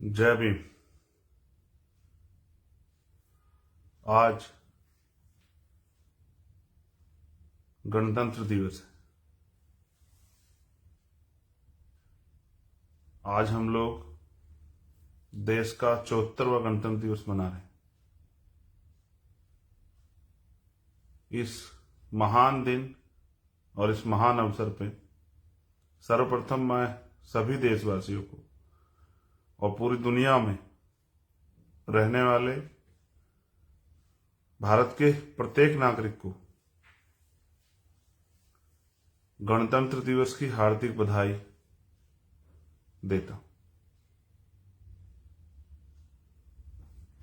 जय भीम। आज गणतंत्र दिवस है। आज हम लोग देश का 74वां गणतंत्र दिवस मना रहे हैं। इस महान दिन और इस महान अवसर पे सर्वप्रथम मैं सभी देशवासियों को और पूरी दुनिया में रहने वाले भारत के प्रत्येक नागरिक को गणतंत्र दिवस की हार्दिक बधाई देता हूं।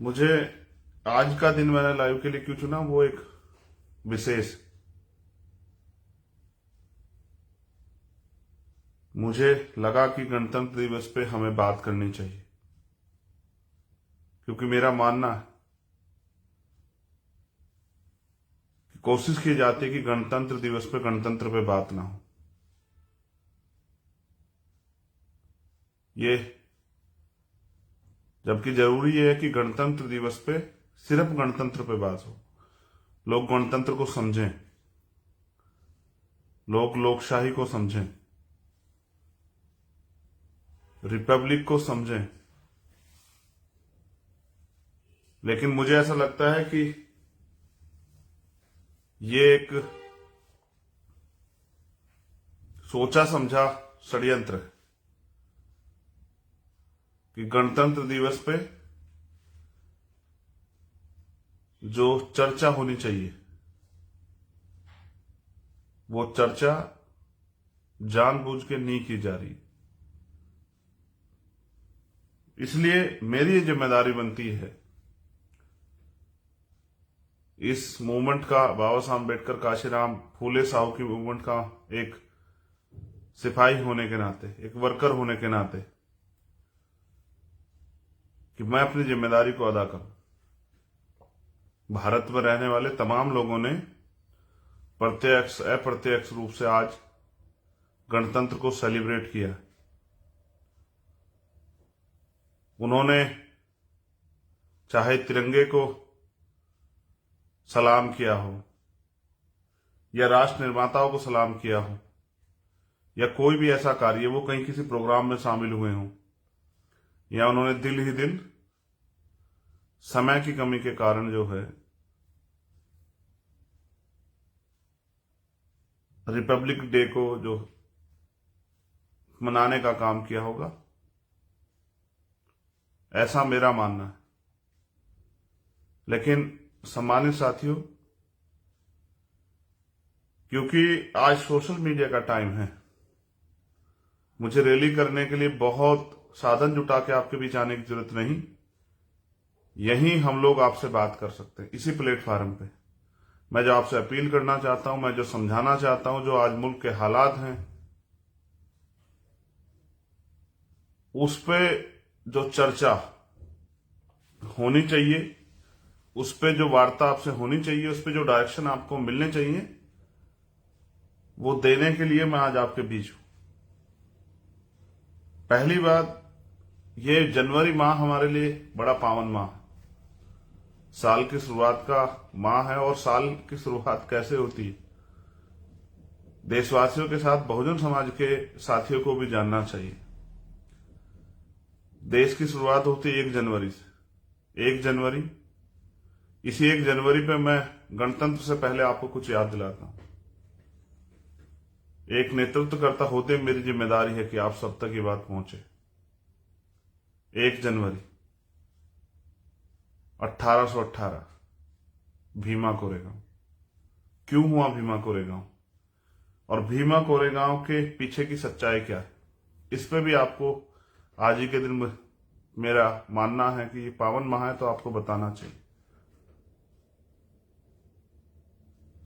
मुझे आज का दिन मैंने लाइव के लिए क्यों चुना, वो एक विशेष, मुझे लगा कि गणतंत्र दिवस पे हमें बात करनी चाहिए, क्योंकि मेरा मानना है कि कोशिश की जाती है कि गणतंत्र दिवस पे गणतंत्र पे बात ना हो। ये जबकि जरूरी है कि गणतंत्र दिवस पे सिर्फ गणतंत्र पे बात हो, लोग गणतंत्र को समझें, लोग लोकशाही को समझें, रिपब्लिक को समझें। लेकिन मुझे ऐसा लगता है कि ये एक सोचा समझा षड्यंत्र है कि गणतंत्र दिवस पे जो चर्चा होनी चाहिए वो चर्चा जानबूझ के नहीं की जा रही। इसलिए मेरी ये जिम्मेदारी बनती है इस मूवमेंट का, बाबा साहब अम्बेडकर, काशीराम फूले साहू की मूवमेंट का एक सिपाही होने के नाते, एक वर्कर होने के नाते, कि मैं अपनी जिम्मेदारी को अदा करूं। भारत में रहने वाले तमाम लोगों ने प्रत्यक्ष अप्रत्यक्ष रूप से आज गणतंत्र को सेलिब्रेट किया। उन्होंने चाहे तिरंगे को सलाम किया हो, या राष्ट्र निर्माताओं को सलाम किया हो, या कोई भी ऐसा कार्य, वो कहीं किसी प्रोग्राम में शामिल हुए हों, या उन्होंने दिल ही दिल समय की कमी के कारण जो है रिपब्लिक डे को जो मनाने का काम किया होगा, ऐसा मेरा मानना है। लेकिन सम्मानित साथियों, क्योंकि आज सोशल मीडिया का टाइम है, मुझे रैली करने के लिए बहुत साधन जुटा के आपके बीच आने की जरूरत नहीं। यहीं हम लोग आपसे बात कर सकते हैं, इसी प्लेटफॉर्म पे। मैं जो आपसे अपील करना चाहता हूं, मैं जो समझाना चाहता हूं, जो आज मुल्क के हालात हैं, उस पे जो चर्चा होनी चाहिए, उस पे जो वार्ता आपसे होनी चाहिए, उस पे जो डायरेक्शन आपको मिलने चाहिए, वो देने के लिए मैं आज आपके बीच हूं। पहली बात, ये जनवरी माह हमारे लिए बड़ा पावन माह है, साल की शुरुआत का माह है। और साल की शुरुआत कैसे होती है, देशवासियों के साथ बहुजन समाज के साथियों को भी जानना चाहिए। देश की शुरुआत होती है 1 जनवरी से। 1 जनवरी, इसी 1 जनवरी पे मैं गणतंत्र से पहले आपको कुछ याद दिलाता हूं। एक नेतृत्वकर्ता होते मेरी जिम्मेदारी है कि आप सब तक ये बात पहुंचे। 1 जनवरी 1818, भीमा कोरेगांव। क्यों हुआ भीमा कोरेगांव, और भीमा कोरेगांव के पीछे की सच्चाई क्या है, इस पे भी आपको आज ही के दिन मेरा मानना है कि ये पावन माह है, तो आपको बताना चाहिए।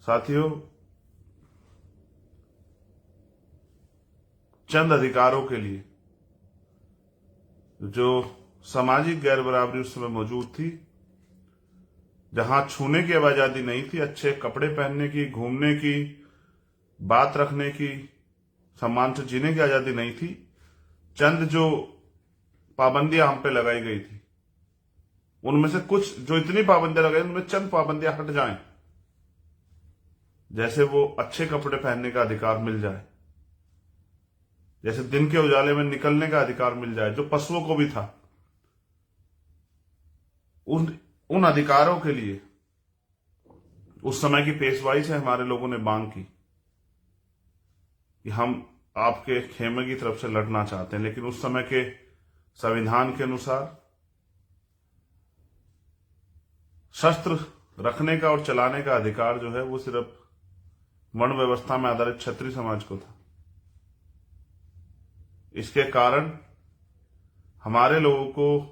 साथियों, चंद अधिकारों के लिए जो सामाजिक गैर बराबरी उस समय मौजूद थी, जहां छूने की आजादी नहीं थी, अच्छे कपड़े पहनने की, घूमने की, बात रखने की, सम्मान से जीने की आजादी नहीं थी, चंद जो पाबंदियां हम पे लगाई गई थी, उनमें से कुछ जो इतनी पाबंदियां लगाई उनमें चंद पाबंदियां हट जाएं, जैसे वो अच्छे कपड़े पहनने का अधिकार मिल जाए, जैसे दिन के उजाले में निकलने का अधिकार मिल जाए, जो पशुओं को भी था। उन उन अधिकारों के लिए उस समय की पेशवाई से हमारे लोगों ने मांग की कि हम आपके खेमे की तरफ से लड़ना चाहते हैं, लेकिन उस समय के संविधान के अनुसार शस्त्र रखने का और चलाने का अधिकार जो है वो सिर्फ वर्ण व्यवस्था में आधारित क्षत्रिय समाज को था। इसके कारण हमारे लोगों को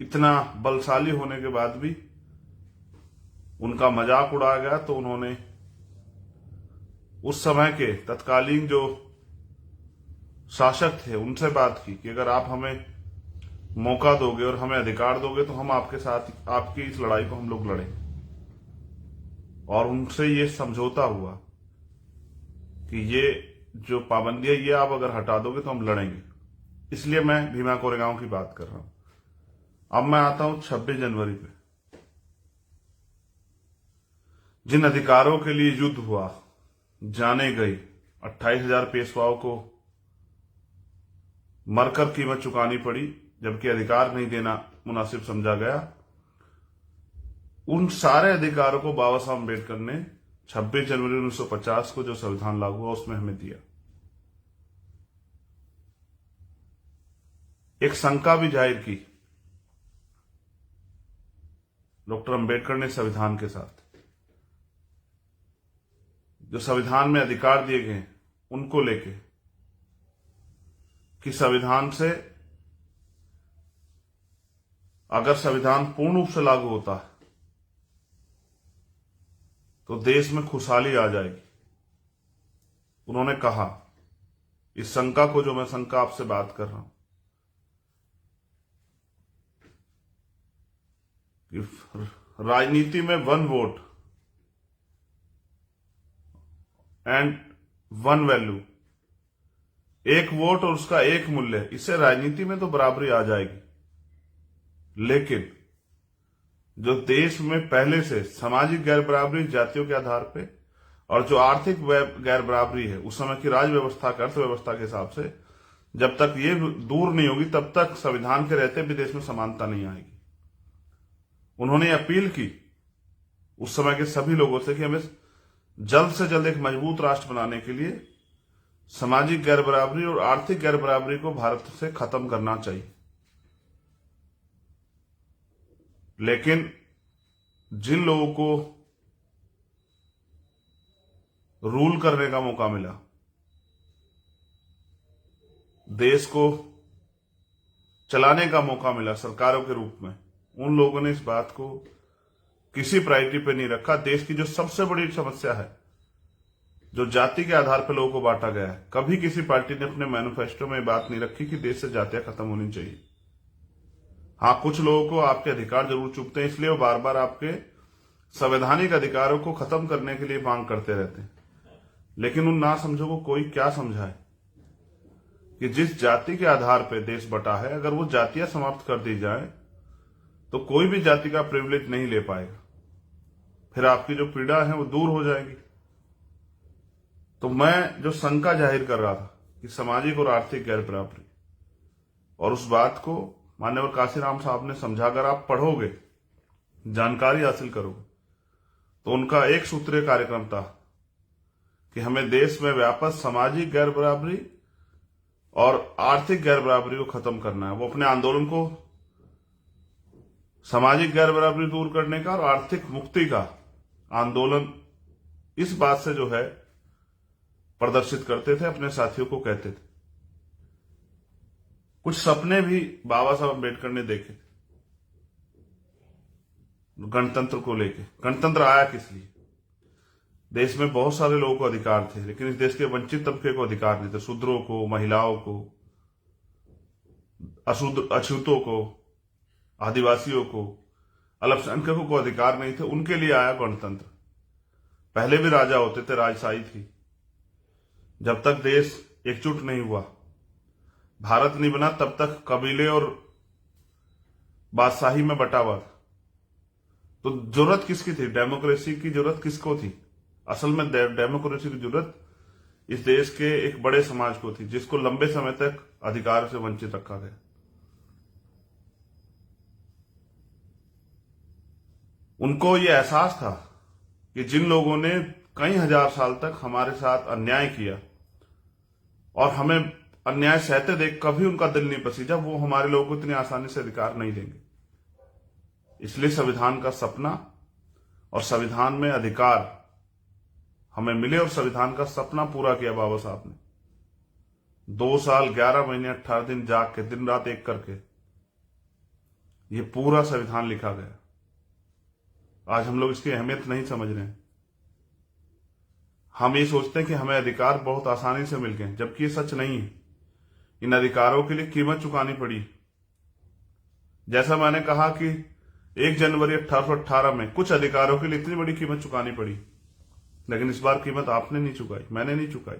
इतना बलशाली होने के बाद भी उनका मजाक उड़ाया गया, तो उन्होंने उस समय के तत्कालीन जो शासक थे उनसे बात की कि अगर आप हमें मौका दोगे और हमें अधिकार दोगे तो हम आपके साथ आपकी इस लड़ाई को हम लोग लड़ें। और उनसे ये समझौता हुआ कि ये जो पाबंदियां ये आप अगर हटा दोगे तो हम लड़ेंगे। इसलिए मैं भीमा कोरेगांव की बात कर रहा हूं। अब मैं आता हूं 26 जनवरी पे। जिन अधिकारों के लिए युद्ध हुआ, जाने गई, 28,000 पेशवाओं को मरकर कीमत चुकानी पड़ी, जबकि अधिकार नहीं देना मुनासिब समझा गया, उन सारे अधिकारों को बाबा साहब अम्बेडकर ने 26 जनवरी 1950 को जो संविधान लागू हुआ उसमें हमें दिया। एक शंका भी जाहिर की डॉक्टर अम्बेडकर ने संविधान के साथ, जो संविधान में अधिकार दिए गए उनको लेके, कि संविधान से अगर संविधान पूर्ण रूप से लागू होता है तो देश में खुशहाली आ जाएगी। उन्होंने कहा, इस शंका को जो मैं शंका आपसे बात कर रहा हूं, कि राजनीति में 1 वोट एंड 1 वैल्यू, 1 वोट और उसका 1 मूल्य, इससे राजनीति में तो बराबरी आ जाएगी। लेकिन जो देश में पहले से सामाजिक गैर बराबरी जातियों के आधार पे और जो आर्थिक गैर बराबरी है उस समय की राज व्यवस्था की अर्थव्यवस्था के हिसाब से, जब तक ये दूर नहीं होगी तब तक संविधान के रहते भी देश में समानता नहीं आएगी। उन्होंने अपील की उस समय के सभी लोगों से कि हमें जल्द से जल्द एक मजबूत राष्ट्र बनाने के लिए सामाजिक गैर बराबरी और आर्थिक गैर बराबरी को भारत से खत्म करना चाहिए। लेकिन जिन लोगों को रूल करने का मौका मिला, देश को चलाने का मौका मिला सरकारों के रूप में, उन लोगों ने इस बात को किसी प्रायोरिटी पे नहीं रखा। देश की जो सबसे बड़ी समस्या है, जो जाति के आधार पर लोगों को बांटा गया है, कभी किसी पार्टी ने अपने मैनिफेस्टो में बात नहीं रखी कि देश से जातियां खत्म होनी चाहिए। हाँ, कुछ लोगों को आपके अधिकार जरूर चुभते हैं, इसलिए वो बार बार आपके संवैधानिक अधिकारों को खत्म करने के लिए मांग करते रहते हैं। लेकिन उन ना समझो को कोई क्या समझाए कि जिस जाति के आधार पर देश बटा है, अगर वो जातियां समाप्त कर दी जाए तो कोई भी जाति का प्रिविलेज नहीं ले पाएगा, फिर आपकी जो पीड़ा है वो दूर हो जाएगी। तो मैं जो शंका जाहिर कर रहा था कि सामाजिक और आर्थिक गैर बराबरी, और उस बात को मान्यवर काशीराम साहब ने समझा। अगर आप पढ़ोगे, जानकारी हासिल करोगे, तो उनका एक सूत्रीय कार्यक्रम था कि हमें देश में व्यापक सामाजिक गैर बराबरी और आर्थिक गैर बराबरी को खत्म करना है। वो अपने आंदोलन को सामाजिक गैर बराबरी दूर करने का और आर्थिक मुक्ति का आंदोलन इस बात से जो है प्रदर्शित करते थे, अपने साथियों को कहते थे। कुछ सपने भी बाबा साहब अम्बेडकर ने देखे गणतंत्र को लेके। गणतंत्र आया किस लिए? देश में बहुत सारे लोगों को अधिकार थे, लेकिन इस देश के वंचित तबके को अधिकार नहीं थे। शूद्रों को, महिलाओं को, अछूतों को, आदिवासियों को, अल्पसंख्यकों को अधिकार नहीं थे। उनके लिए आया गणतंत्र। पहले भी राजा होते थे, राजशाही थी। जब तक देश एकजुट नहीं हुआ, भारत नहीं बना तब तक कबीले और बादशाही में बटा हुआ था। तो जरूरत किसकी थी? डेमोक्रेसी की जरूरत किसको थी? असल में डेमोक्रेसी की जरूरत इस देश के एक बड़े समाज को थी, जिसको लंबे समय तक अधिकार से वंचित रखा गया। उनको ये एहसास था कि जिन लोगों ने कई हजार साल तक हमारे साथ अन्याय किया और हमें अन्याय सहते देख कभी उनका दिल नहीं पसीजा, वो हमारे लोगों को इतनी आसानी से अधिकार नहीं देंगे। इसलिए संविधान का सपना और संविधान में अधिकार हमें मिले, और संविधान का सपना पूरा किया बाबा साहब ने। 2 साल 11 महीने 18 दिन जाग के, दिन रात एक करके ये पूरा संविधान लिखा गया। आज हम लोग इसकी अहमियत नहीं समझ रहे हैं। हम ये सोचते हैं कि हमें अधिकार बहुत आसानी से मिल गए, जबकि ये सच नहीं है। इन अधिकारों के लिए कीमत चुकानी पड़ी। जैसा मैंने कहा कि 1 जनवरी 1818 में कुछ अधिकारों के लिए इतनी बड़ी कीमत चुकानी पड़ी, लेकिन इस बार कीमत आपने नहीं चुकाई, मैंने नहीं चुकाई।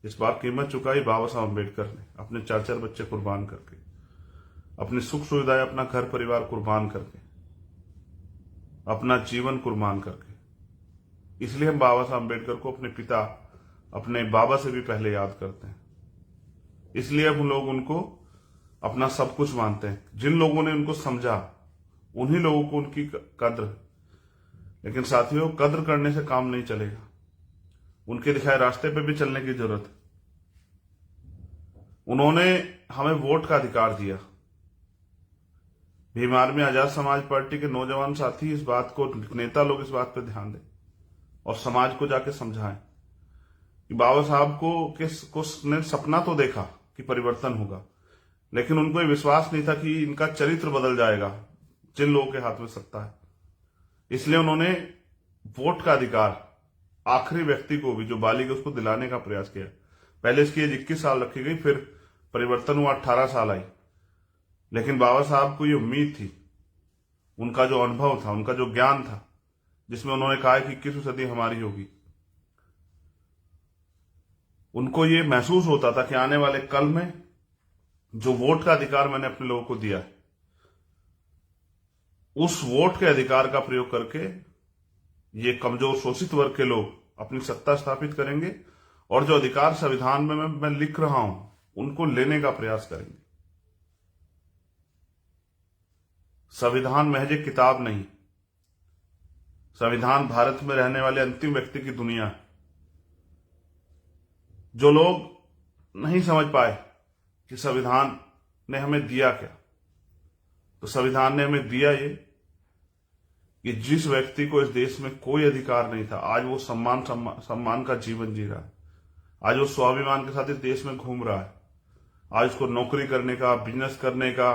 इस बार कीमत चुकाई बाबा साहब अम्बेडकर ने, अपने 4-4 बच्चे कुर्बान करके, अपनी सुख सुविधाएं, अपना घर परिवार कुर्बान करके, अपना जीवन कुर्बान करके। इसलिए हम बाबा साहब अम्बेडकर को अपने पिता, अपने बाबा से भी पहले याद करते हैं। इसलिए अब लोग उनको अपना सब कुछ मानते हैं। जिन लोगों ने उनको समझा, उन्हीं लोगों को उनकी कद्र। लेकिन साथियों, कद्र करने से काम नहीं चलेगा, उनके दिखाए रास्ते पे भी चलने की जरूरत है। उन्होंने हमें वोट का अधिकार दिया। भीम आर्मी आजाद समाज पार्टी के नौजवान साथी इस बात को, नेता लोग इस बात पर ध्यान दें और समाज को जाके समझाएं कि बाबा साहब को ने सपना तो देखा कि परिवर्तन होगा, लेकिन उनको ये विश्वास नहीं था कि इनका चरित्र बदल जाएगा जिन लोगों के हाथ में सत्ता है। इसलिए उन्होंने वोट का अधिकार आखिरी व्यक्ति को भी, जो बालिग, उसको दिलाने का प्रयास किया। पहले इसकी एज 21 साल रखी गई, फिर परिवर्तन हुआ, 18 साल आई। लेकिन बाबा साहब को ये उम्मीद थी, उनका जो अनुभव था, उनका जो ज्ञान था, जिसमें उन्होंने कहा कि 21वीं सदी हमारी होगी, उनको ये महसूस होता था कि आने वाले कल में जो वोट का अधिकार मैंने अपने लोगों को दिया है, उस वोट के अधिकार का प्रयोग करके ये कमजोर शोषित वर्ग के लोग अपनी सत्ता स्थापित करेंगे और जो अधिकार संविधान में मैं लिख रहा हूं, उनको लेने का प्रयास करेंगे। संविधान महज एक किताब नहीं, संविधान भारत में रहने वाले अंतिम व्यक्ति की दुनिया है। जो लोग नहीं समझ पाए कि संविधान ने हमें दिया क्या, तो संविधान ने हमें दिया ये कि जिस व्यक्ति को इस देश में कोई अधिकार नहीं था, आज वो सम्मान का जीवन जी रहा है। आज वो स्वाभिमान के साथ इस देश में घूम रहा है। आज उसको नौकरी करने का, बिजनेस करने का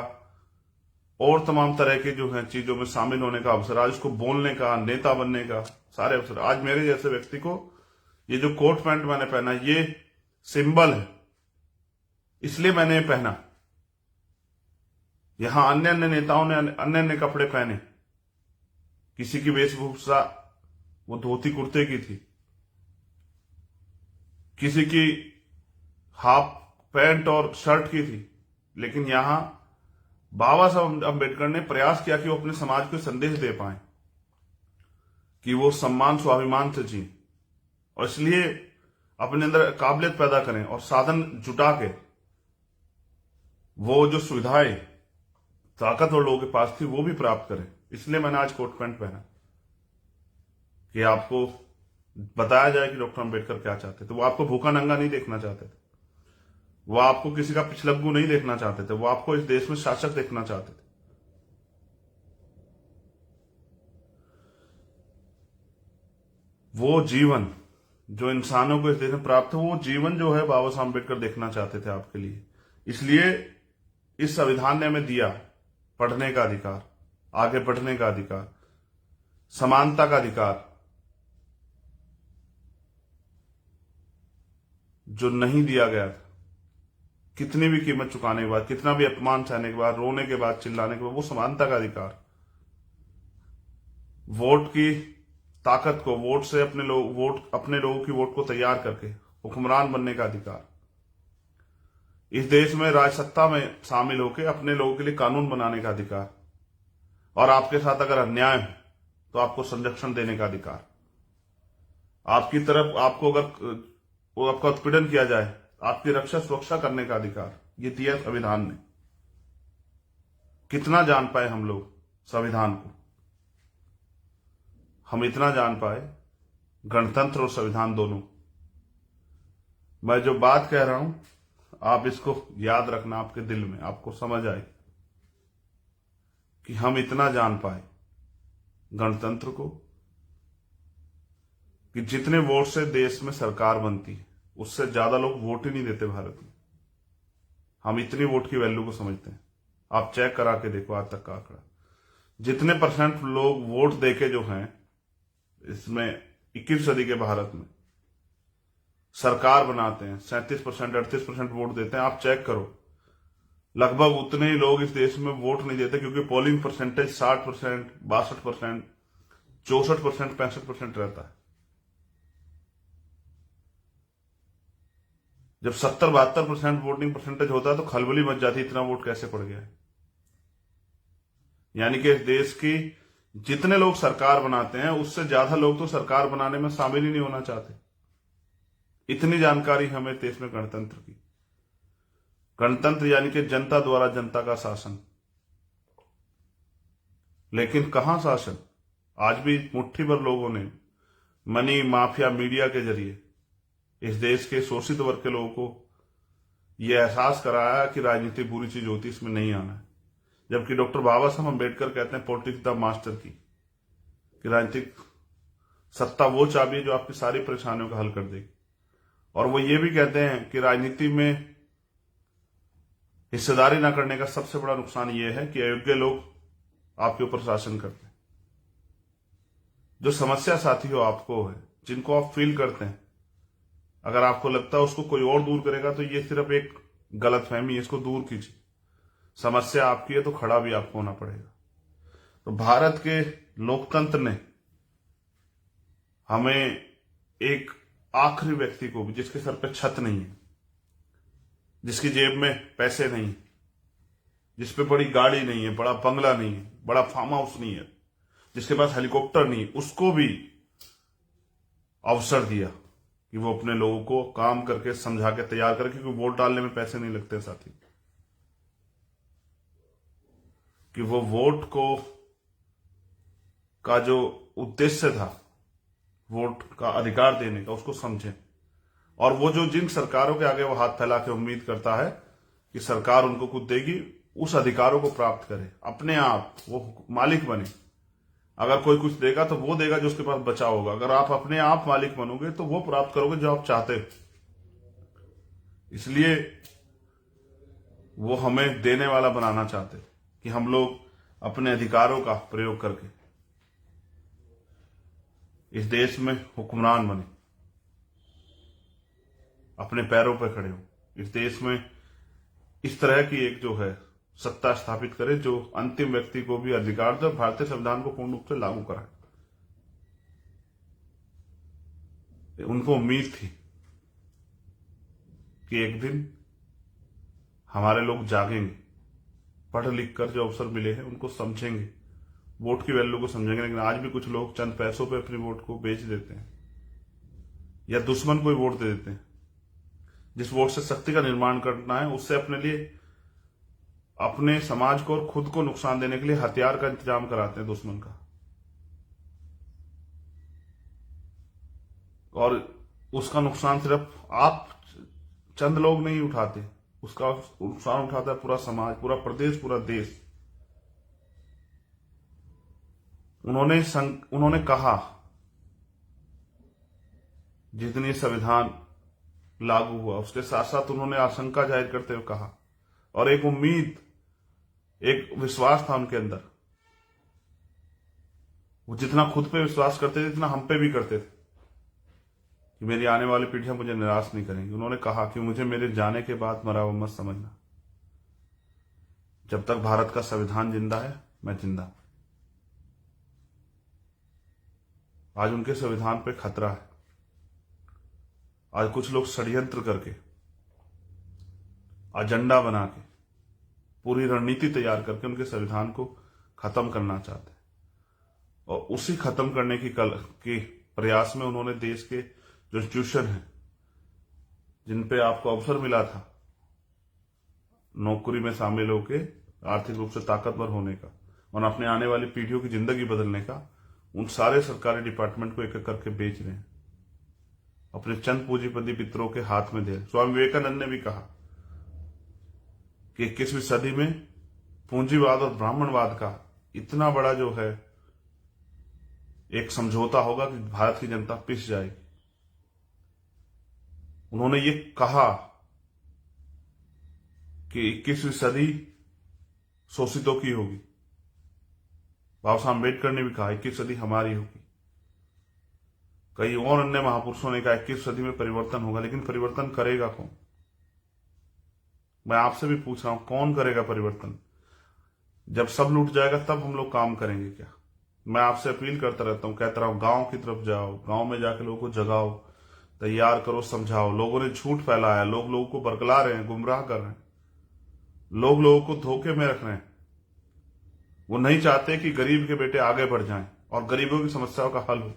और तमाम तरह के जो है चीजों में शामिल होने का अवसर, आज उसको बोलने का, नेता बनने का सारे अवसर। आज मेरे जैसे व्यक्ति को ये जो कोट पैंट मैंने पहना, ये सिंबल है, इसलिए मैंने ये पहना। यहां अन्य अन्य नेताओं ने अन्य अन्य कपड़े पहने, किसी की वेशभूषा वो धोती कुर्ते की थी, किसी की हाफ पैंट और शर्ट की थी, लेकिन यहां बाबा साहब अम्बेडकर ने प्रयास किया कि वो अपने समाज को संदेश दे पाए कि वो सम्मान स्वाभिमान से जिए, और इसलिए अपने अंदर काबिलियत पैदा करें और साधन जुटा के वो जो सुविधाएं ताकतवर लोगों के पास थी वो भी प्राप्त करें। इसलिए मैंने आज कोट पैंट पहना कि आपको बताया जाए कि डॉक्टर अम्बेडकर क्या चाहते थे। वो आपको भूखा नंगा नहीं देखना चाहते थे, वो आपको किसी का पिछलग्गू नहीं देखना चाहते थे, वो आपको इस देश में शासक देखना चाहते थे। वो जीवन जो इंसानों को इस देश में प्राप्त हो, वो जीवन जो है बाबा साहब अम्बेडकर देखना चाहते थे आपके लिए। इसलिए इस संविधान ने हमें दिया पढ़ने का अधिकार, आगे बढ़ने का अधिकार, समानता का अधिकार, जो नहीं दिया गया था। कितनी भी कीमत चुकाने के बाद, कितना भी अपमान सहने के बाद, रोने के बाद, चिल्लाने के बाद, वो समानता का अधिकार, वोट की ताकत को, वोट से अपने लोगों की वोट को तैयार करके हुक्मरान बनने का अधिकार, इस देश में राजसत्ता में शामिल होकर अपने लोगों के लिए कानून बनाने का अधिकार, और आपके साथ अगर अन्याय हो तो आपको संरक्षण देने का अधिकार, आपकी तरफ आपको अगर वो आपका उत्पीड़न किया जाए आपकी रक्षा सुरक्षा करने का अधिकार, ये दिया संविधान ने। कितना जान पाए हम लोग संविधान को? हम इतना जान पाए गणतंत्र और संविधान दोनों। मैं जो बात कह रहा हूं आप इसको याद रखना, आपके दिल में आपको समझ आए कि हम इतना जान पाए गणतंत्र को कि जितने वोट से देश में सरकार बनती है उससे ज्यादा लोग वोट ही नहीं देते भारत में। हम इतनी वोट की वैल्यू को समझते हैं। आप चेक करा के देखो आज तक का आंकड़ा, जितने परसेंट लोग वोट देके जो हैं इसमें 21वीं सदी के भारत में सरकार बनाते हैं, 37% 38% वोट देते हैं। आप चेक करो, लगभग उतने ही लोग इस देश में वोट नहीं देते क्योंकि पोलिंग परसेंटेज 60%, 62%, 64%, 65% रहता है। जब 70-72% वोटिंग परसेंटेज होता है तो खलबली मच जाती, इतना वोट कैसे पड़ गया है। यानी कि देश की जितने लोग सरकार बनाते हैं उससे ज्यादा लोग तो सरकार बनाने में शामिल ही नहीं होना चाहते। इतनी जानकारी हमें देश में गणतंत्र की। गणतंत्र यानी कि जनता द्वारा जनता का शासन। लेकिन कहां शासन? आज भी मुट्ठी भर लोगों ने मनी माफिया मीडिया के जरिए इस देश के शोषित वर्ग के लोगों को यह एहसास कराया कि राजनीति बुरी चीज होती, इसमें नहीं आना है। जबकि डॉक्टर बाबा साहब अम्बेडकर कहते हैं पॉलिटिक्स द मास्टर की, कि राजनीतिक सत्ता वो चाबी है जो आपकी सारी परेशानियों का हल कर देगी। और वो ये भी कहते हैं कि राजनीति में हिस्सेदारी ना करने का सबसे बड़ा नुकसान ये है कि अयोग्य लोग आपके ऊपर शासन करते हैं। जो समस्या साथी हो आपको है, जिनको आप फील करते हैं, अगर आपको लगता है उसको कोई और दूर करेगा तो ये सिर्फ एक गलतफहमी है, इसको दूर कीजिए। समस्या आपकी है तो खड़ा भी आपको होना पड़ेगा। तो भारत के लोकतंत्र ने हमें एक आखिरी व्यक्ति को भी, जिसके सर पे छत नहीं है, जिसकी जेब में पैसे नहीं, जिसपे बड़ी गाड़ी नहीं है, बड़ा बंगला नहीं है, बड़ा फार्म हाउस नहीं है, जिसके पास हेलीकॉप्टर नहीं है, उसको भी अवसर दिया कि वो अपने लोगों को काम करके समझा के तैयार करे, क्योंकि वोट डालने में पैसे नहीं लगते साथी, कि वो वोट को का जो उद्देश्य था वोट का अधिकार देने का उसको समझे। और वो जो जिन सरकारों के आगे वो हाथ फैला के उम्मीद करता है कि सरकार उनको कुछ देगी, उस अधिकारों को प्राप्त करे, अपने आप वो मालिक बने। अगर कोई कुछ देगा तो वो देगा जो उसके पास बचा होगा। अगर आप अपने आप मालिक बनोगे तो वो प्राप्त करोगे जो आप चाहते हो। इसलिए वो हमें देने वाला बनाना चाहते कि हम लोग अपने अधिकारों का प्रयोग करके इस देश में हुक्मरान बने, अपने पैरों पर खड़े हो, इस देश में इस तरह की एक जो है सत्ता स्थापित करे जो अंतिम व्यक्ति को भी अधिकार दे, भारतीय संविधान को पूर्ण रूप से लागू कराए। उनको उम्मीद थी कि एक दिन हमारे लोग जागेंगे, पढ़ लिख कर जो अवसर मिले हैं उनको समझेंगे, वोट की वैल्यू को समझेंगे। लेकिन आज भी कुछ लोग चंद पैसों पे अपनी वोट को बेच देते हैं या दुश्मन को ही वोट दे देते हैं। जिस वोट से शक्ति का निर्माण करना है उससे अपने लिए, अपने समाज को और खुद को नुकसान देने के लिए हथियार का इंतजाम कराते हैं दुश्मन का। और उसका नुकसान सिर्फ आप चंद लोग नहीं उठाते, उसका नुकसान उठाता है पूरा समाज, पूरा प्रदेश, पूरा देश। उन्होंने कहा जिस दिन ये संविधान लागू हुआ उसके साथ साथ उन्होंने आशंका जाहिर करते हुए कहा, और एक उम्मीद, एक विश्वास था उनके अंदर। वो जितना खुद पे विश्वास करते थे इतना हम पे भी करते थे कि मेरी आने वाली पीढ़ियां मुझे निराश नहीं करेंगी। उन्होंने कहा कि मुझे मेरे जाने के बाद मरा हुआ मत समझना, जब तक भारत का संविधान जिंदा है मैं जिंदा। आज उनके संविधान पे खतरा है। आज कुछ लोग षड्यंत्र करके एजेंडा बना के, पूरी रणनीति तैयार करके उनके संविधान को खत्म करना चाहते हैं। और उसी खत्म करने की प्रयास में उन्होंने देश के जो इंस्टीट्यूशन हैं, जिन पे आपको अवसर मिला था नौकरी में शामिल होके आर्थिक रूप से ताकतवर होने का और अपने आने वाली पीढ़ियों की जिंदगी बदलने का, उन सारे सरकारी डिपार्टमेंट को एक एक करके बेच रहे हैं, अपने चंद पूंजीपति मित्रों के हाथ में दे रहे। स्वामी विवेकानंद ने भी कहा कि 21वीं सदी में पूंजीवाद और ब्राह्मणवाद का इतना बड़ा जो है एक समझौता होगा कि भारत की जनता पिस जाएगी। उन्होंने ये कहा कि 21वीं सदी शोषितों की होगी। बाबा साहब अम्बेडकर ने भी कहा 21वीं सदी हमारी होगी। कई और अन्य महापुरुषों ने कहा 21वीं सदी में परिवर्तन होगा, लेकिन परिवर्तन करेगा कौन? मैं आपसे भी पूछ रहा हूं, कौन करेगा परिवर्तन? जब सब लूट जाएगा तब हम लोग काम करेंगे क्या? मैं आपसे अपील करता रहता हूं, कहता रहा हूं, गांव की तरफ जाओ, गांव में जाकर लोगों को जगाओ, तैयार करो, समझाओ। लोगों ने झूठ फैलाया, लोग लोगों को बरगला रहे हैं, गुमराह कर रहे हैं, लोग लोगों को धोखे में रख रहे हैं। वो नहीं चाहते कि गरीब के बेटे आगे बढ़ जाएं और गरीबों की समस्याओं का हल हो।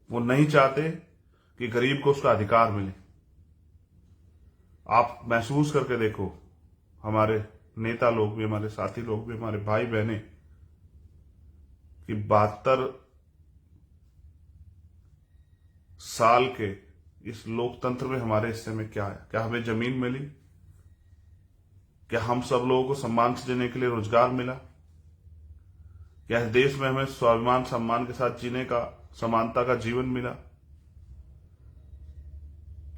वो नहीं चाहते कि गरीब को उसका अधिकार मिले। आप महसूस करके देखो, हमारे नेता लोग भी, हमारे साथी लोग भी, हमारे भाई बहने, कि 72 साल के इस लोकतंत्र में हमारे हिस्से में क्या है? क्या हमें जमीन मिली? क्या हम सब लोगों को सम्मान से जीने के लिए रोजगार मिला? क्या इस देश में हमें स्वाभिमान सम्मान के साथ जीने का, समानता का जीवन मिला?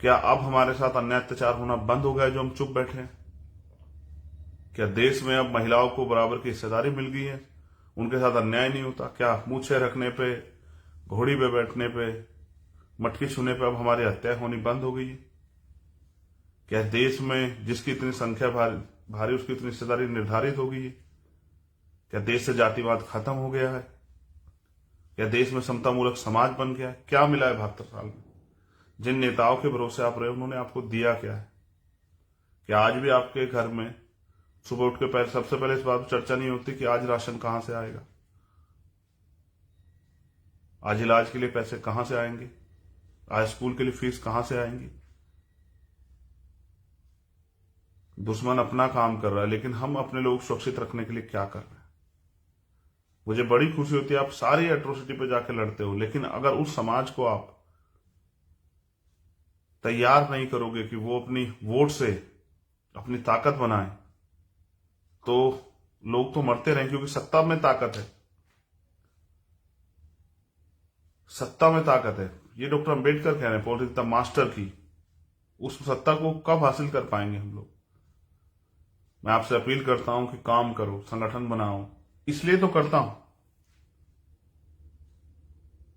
क्या अब हमारे साथ अन्याय अत्याचार होना बंद हो गया जो हम चुप बैठे हैं? क्या देश में अब महिलाओं को बराबर की हिस्सेदारी मिल गई है, उनके साथ अन्याय नहीं होता? क्या मूछे रखने पे, घोड़ी पे बैठने पे, मटकी छूने पे अब हमारी हत्या होनी बंद हो गई है? क्या देश में जिसकी इतनी संख्या भारी उसकी इतनी हिस्सेदारी निर्धारित हो गई है? क्या देश से जातिवाद खत्म हो गया है? क्या देश में समतामूलक समाज बन गया है? क्या मिला है 72 साल में? जिन नेताओं के भरोसे आप रहे, उन्होंने आपको दिया क्या है? क्या आज भी आपके घर में सुबह उठ के सबसे पहले इस बात पर चर्चा नहीं होती कि आज राशन कहां से आएगा, आज इलाज के लिए पैसे कहां से आएंगे, आज स्कूल के लिए फीस कहां से आएंगी? दुश्मन अपना काम कर रहा है, लेकिन हम अपने लोग सुरक्षित रखने के लिए क्या कर रहे हैं? मुझे बड़ी खुशी होती है आप सारी एट्रोसिटी पे जाके लड़ते हो, लेकिन अगर उस समाज को आप तैयार नहीं करोगे कि वो अपनी वोट से अपनी ताकत बनाए, तो लोग तो मरते रहेंगे, क्योंकि सत्ता में ताकत है, सत्ता में ताकत है। ये डॉक्टर अंबेडकर कह रहे हैं, पॉलिटिक्स द मास्टर की। उस सत्ता को कब हासिल कर पाएंगे हम लोग? मैं आपसे अपील करता हूं कि काम करो, संगठन बनाओ। इसलिए तो करता हूं,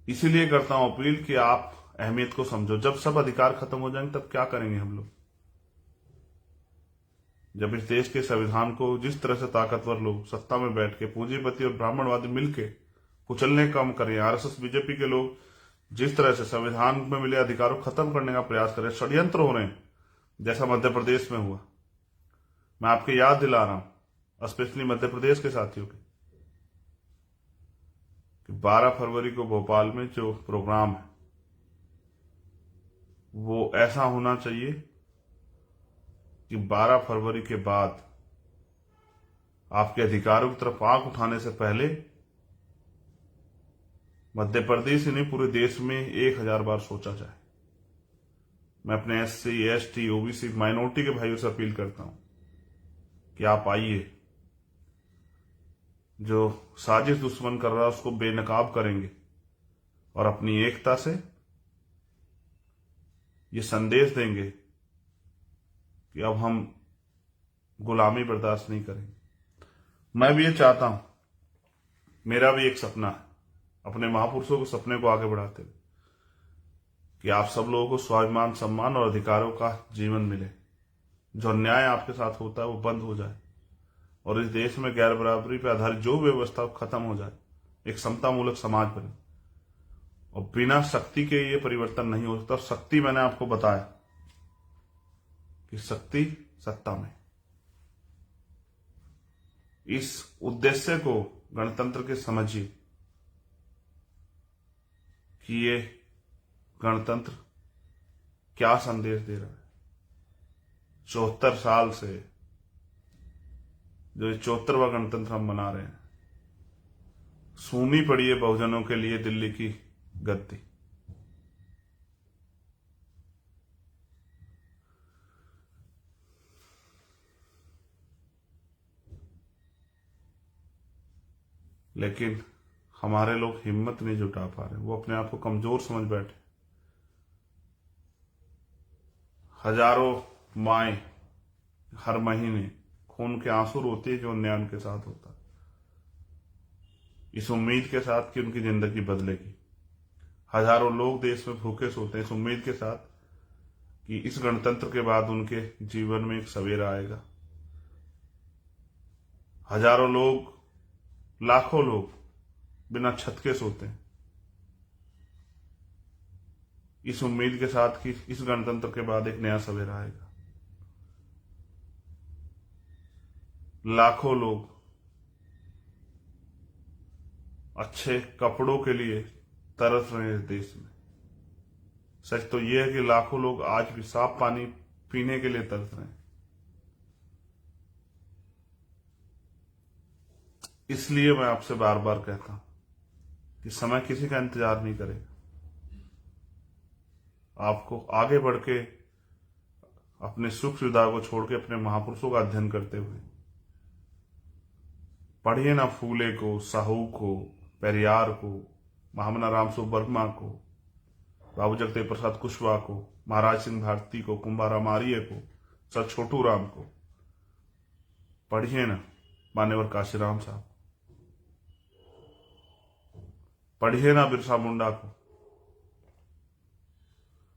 इसीलिए करता हूं अपील कि आप अहमियत को समझो। जब सब अधिकार खत्म हो जाएंगे तब क्या करेंगे हम लोग? जब इस देश के संविधान को जिस तरह से ताकतवर लोग सत्ता में बैठ के पूंजीपति और ब्राह्मणवादी मिलके कुचलने काम करें, आरएसएस बीजेपी के लोग जिस तरह से संविधान में मिले अधिकारों खत्म करने का प्रयास करें, षड्यंत्र हो रहे हैं, जैसा मध्य प्रदेश में हुआ। मैं आपके याद दिला रहा हूं, स्पेशली मध्य प्रदेश के साथियों के, कि 12 फरवरी को भोपाल में जो प्रोग्राम है वो ऐसा होना चाहिए कि 12 फरवरी के बाद आपके अधिकारों की तरफ आंख उठाने से पहले मध्य प्रदेश ही नहीं पूरे देश में 1000 बार सोचा जाए। मैं अपने SC, ST, OBC माइनॉरिटी के भाइयों से अपील करता हूं कि आप आइए, जो साजिश दुश्मन कर रहा है उसको बेनकाब करेंगे और अपनी एकता से ये संदेश देंगे कि अब हम गुलामी बर्दाश्त नहीं करेंगे। मैं भी ये चाहता हूं, मेरा भी एक सपना है, अपने महापुरुषों के सपने को आगे बढ़ाते हुए, कि आप सब लोगों को स्वाभिमान, सम्मान और अधिकारों का जीवन मिले, जो अन्याय आपके साथ होता है वो बंद हो जाए और इस देश में गैर बराबरी पर आधारित जो व्यवस्था खत्म हो जाए, एक समतामूलक समाज बने। और बिना शक्ति के ये परिवर्तन नहीं हो सकता। शक्ति मैंने आपको बताया, कि शक्ति सत्ता में। इस उद्देश्य को गणतंत्र के समझिए कि ये गणतंत्र क्या संदेश दे रहा है। 74 साल से जो 74वां गणतंत्र हम मना रहे हैं, सूनी पड़ी है बहुजनों के लिए दिल्ली की गद्दी। लेकिन हमारे लोग हिम्मत नहीं जुटा पा रहे, वो अपने आप को कमजोर समझ बैठे। हजारों माएं हर महीने खून के आंसू रोती है जो अन्याय उनके साथ होता है, इस उम्मीद के साथ कि उनकी जिंदगी बदलेगी। हजारों लोग देश में भूखे सोते हैं इस उम्मीद के साथ कि इस गणतंत्र के बाद उनके जीवन में एक सवेरा आएगा। हजारों लोग, लाखों लोग बिना छत के सोते हैं इस उम्मीद के साथ कि इस गणतंत्र के बाद एक नया सवेरा आएगा। लाखों लोग अच्छे कपड़ों के लिए तरस रहे हैं इस देश में। सच तो यह है कि लाखों लोग आज भी साफ पानी पीने के लिए तरस रहे हैं। इसलिए मैं आपसे बार बार कहता हूं कि समय किसी का इंतजार नहीं करेगा। आपको आगे बढ़ के अपने सुख सुविधा को छोड़ के अपने महापुरुषों का अध्ययन करते हुए पढ़िए ना फूले को, साहू को, पेरियार को, महामना रामसु वर्मा को, बाबू जगदेव प्रसाद कुशवाहा को, महाराज सिंह भारती को, कुंभाराम आर्य को, सर छोटू राम को। पढ़िए ना मान्यवर काशीराम साहब, पढ़िए ना बिरसा मुंडा को,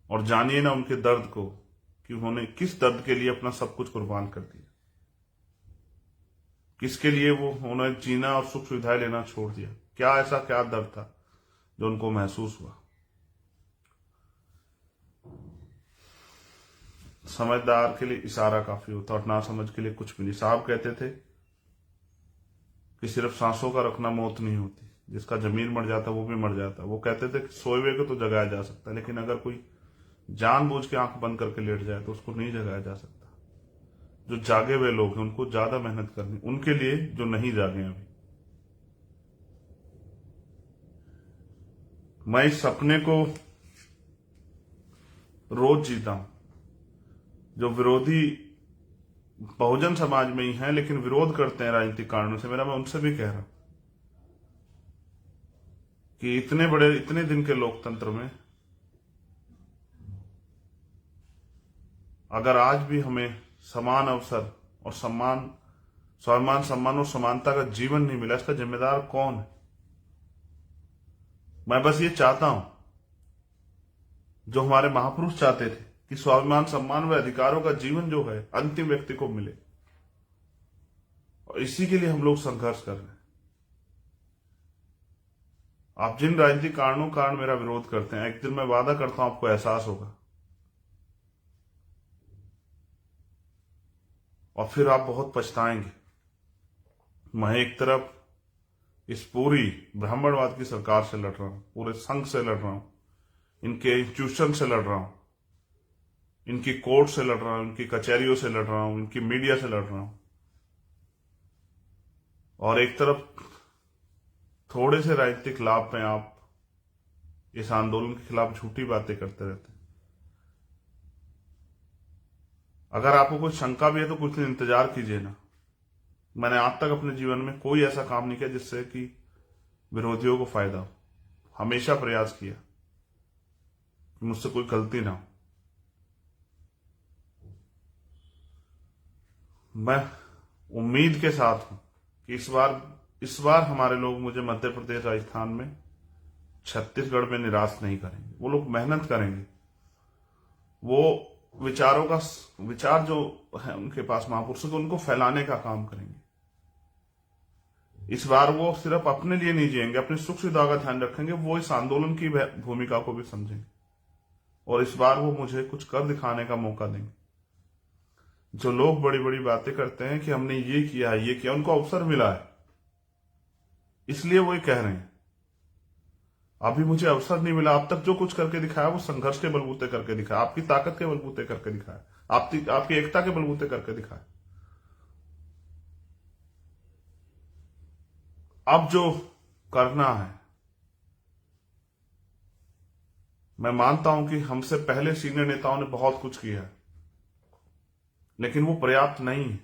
और जानिए ना उनके दर्द को कि उन्होंने किस दर्द के लिए अपना सब कुछ कुर्बान कर दिया, किसके लिए वो उन्होंने जीना और सुख सुविधाएं लेना छोड़ दिया। क्या दर्द था जो उनको महसूस हुआ। समझदार के लिए इशारा काफी होता और ना समझ के लिए कुछ भी नहीं। साहब कहते थे कि सिर्फ सांसों का रखना मौत नहीं होती, जिसका जमीर मर जाता वो भी मर जाता। वो कहते थे कि सोए हुए को तो जगाया जा सकता है, लेकिन अगर कोई जानबूझ के आंख बंद करके लेट जाए तो उसको नहीं जगाया जा सकता। जो जागे हुए लोग हैं उनको ज्यादा मेहनत करनी, उनके लिए जो नहीं जागे अभी। मैं इस सपने को रोज जीता हूं। जो विरोधी बहुजन समाज में ही हैं लेकिन विरोध करते हैं राजनीतिक कारणों से, मैं उनसे भी कह रहा हूं कि इतने दिन के लोकतंत्र में अगर आज भी हमें समान अवसर और स्वाभिमान, सम्मान और समानता का जीवन नहीं मिला, इसका जिम्मेदार कौन है? मैं बस ये चाहता हूं जो हमारे महापुरुष चाहते थे कि स्वाभिमान, सम्मान व अधिकारों का जीवन जो है अंतिम व्यक्ति को मिले, और इसी के लिए हम लोग संघर्ष कर रहे हैं। आप जिन राजनीतिक कारण मेरा विरोध करते हैं, एक दिन मैं वादा करता हूं आपको एहसास होगा और फिर आप बहुत पछताएंगे। मैं एक तरफ इस पूरी ब्राह्मणवाद की सरकार से लड़ रहा हूं, पूरे संघ से लड़ रहा हूं, इनके इंस्टीट्यूशन से लड़ रहा हूं, इनकी कोर्ट से लड़ रहा हूं, इनकी कचहरियों से लड़ रहा हूं, इनकी मीडिया से लड़ रहा हूं, और एक तरफ थोड़े से राजनीतिक लाभ में आप इस आंदोलन के खिलाफ झूठी बातें करते रहते हैं। अगर आपको कोई शंका भी है तो कुछ दिन इंतजार कीजिए ना। मैंने आज तक अपने जीवन में कोई ऐसा काम नहीं किया जिससे कि विरोधियों को फायदा हो। हमेशा प्रयास किया कि मुझसे कोई गलती ना हो। मैं उम्मीद के साथ हूं कि इस बार हमारे लोग मुझे मध्य प्रदेश, राजस्थान में, छत्तीसगढ़ में निराश नहीं करेंगे। वो लोग मेहनत करेंगे। वो विचार जो है उनके पास महापुरुषों को, उनको फैलाने का काम करेंगे। इस बार वो सिर्फ अपने लिए नहीं जिएंगे, अपनी सुख सुविधा का ध्यान रखेंगे। वो इस आंदोलन की भूमिका को भी समझेंगे और इस बार वो मुझे कुछ कर दिखाने का मौका देंगे। जो लोग बड़ी बड़ी बातें करते हैं कि हमने ये किया ये किया, उनको अवसर मिला है इसलिए वो ये कह रहे हैं। अभी मुझे अवसर नहीं मिला। अब तक जो कुछ करके दिखाया वो संघर्ष के बलबूते करके दिखाया, आपकी ताकत के बलबूते करके दिखाया, आपकी एकता के बलबूते करके दिखाया। अब जो करना है, मैं मानता हूं कि हमसे पहले सीनियर नेताओं ने बहुत कुछ किया है, लेकिन वो पर्याप्त नहीं है।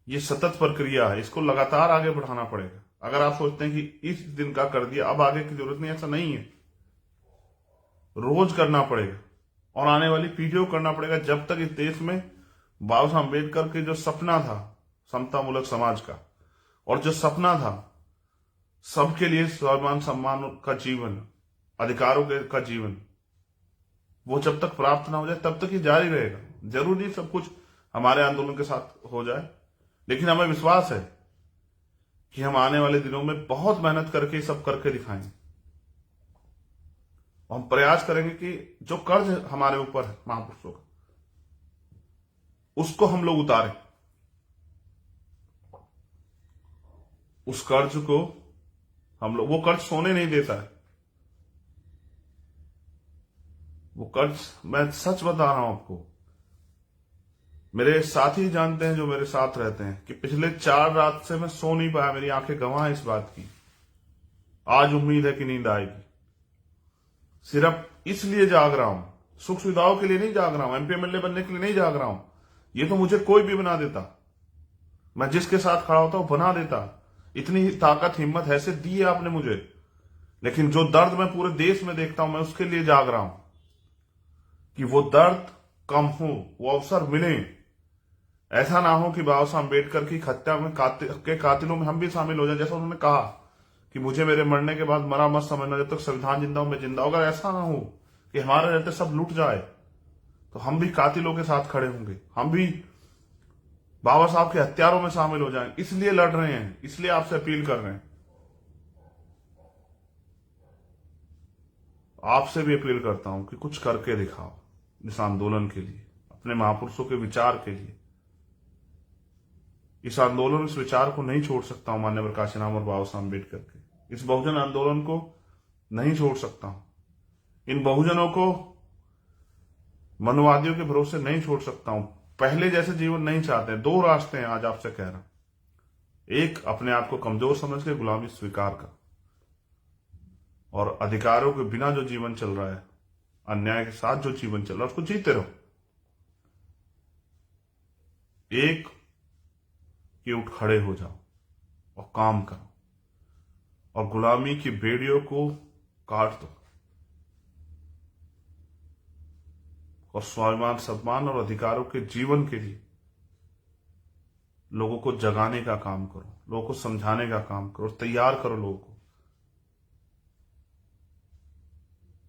ये सतत प्रक्रिया है, इसको लगातार आगे बढ़ाना पड़ेगा। अगर आप सोचते हैं कि इस दिन का कर दिया अब आगे की जरूरत नहीं, ऐसा नहीं है। रोज करना पड़ेगा और आने वाली पीढ़ियों को करना पड़ेगा, जब तक इस देश में बाबा साहब अम्बेडकर के जो सपना था समतामूलक समाज का, और जो सपना था सबके लिए स्वाभिमान सम्मान का जीवन, अधिकारों का जीवन, वो जब तक प्राप्त ना हो जाए तब तक ये जारी रहेगा। जरूरी नहीं सब कुछ हमारे आंदोलन के साथ हो जाए, लेकिन हमें विश्वास है कि हम आने वाले दिनों में बहुत मेहनत करके सब करके दिखाएंगे। हम प्रयास करेंगे कि जो कर्ज हमारे ऊपर है महापुरुषों का, उसको हम लोग उतारें। उस कर्ज को हम लोग, वो कर्ज सोने नहीं देता है। वो कर्ज, मैं सच बता रहा हूं आपको, मेरे साथी जानते हैं जो मेरे साथ रहते हैं, कि पिछले 4 रात से मैं सो नहीं पाया। मेरी आंखें गवाह हैं इस बात की। आज उम्मीद है कि नींद आएगी। सिर्फ इसलिए जाग रहा हूं, सुख सुविधाओं के लिए नहीं जाग रहा हूं, एमपी एमएलए बनने के लिए नहीं जाग रहा हूं। ये तो मुझे कोई भी बना देता, मैं जिसके साथ खड़ा होता हूं बना देता। इतनी ताकत हिम्मत हैसियत दी है आपने मुझे। लेकिन जो दर्द मैं पूरे देश में देखता हूं, मैं उसके लिए जाग रहा हूं कि वो दर्द कम हो, वो अवसर मिले। ऐसा ना हो कि बाबा साहब अम्बेडकर की हत्या में कातिलों में हम भी शामिल हो जाए। जैसा उन्होंने कहा कि मुझे मेरे मरने के बाद मरा मत समझना, जब तक संविधान जिंदा हूं मैं जिंदा हूं। अगर ऐसा ना हो कि हमारे रहते सब लूट जाए, तो हम भी कातिलों के साथ खड़े होंगे, हम भी बाबा साहब के हत्यारों में शामिल हो जाएं। इसलिए लड़ रहे हैं, इसलिए आपसे अपील कर रहे हैं। आपसे भी अपील करता हूं कि कुछ करके दिखाओ इस आंदोलन के लिए, अपने महापुरुषों के विचार के लिए। इस आंदोलन, इस विचार को नहीं छोड़ सकता हूं माननीय प्रकाश राम और बाबा साहब अम्बेडकर के। इस बहुजन आंदोलन को नहीं छोड़ सकता हूं। इन बहुजनों को मनुवादियों के भरोसे नहीं छोड़ सकता हूं। पहले जैसे जीवन नहीं चाहते। 2 रास्ते हैं आज आपसे कह रहा हूं। एक, अपने आप को कमजोर समझ के गुलामी स्वीकार कर, और अधिकारों के बिना जो जीवन चल रहा है, अन्याय के साथ जो जीवन चल रहा है, उसको जीते रहो। एक, कि उठ खड़े हो जाओ और काम करो और गुलामी की बेड़ियों को काट दो और स्वाभिमान सम्मान और अधिकारों के जीवन के लिए लोगों को जगाने का काम करो, लोगों को समझाने का काम करो, तैयार करो लोगों को।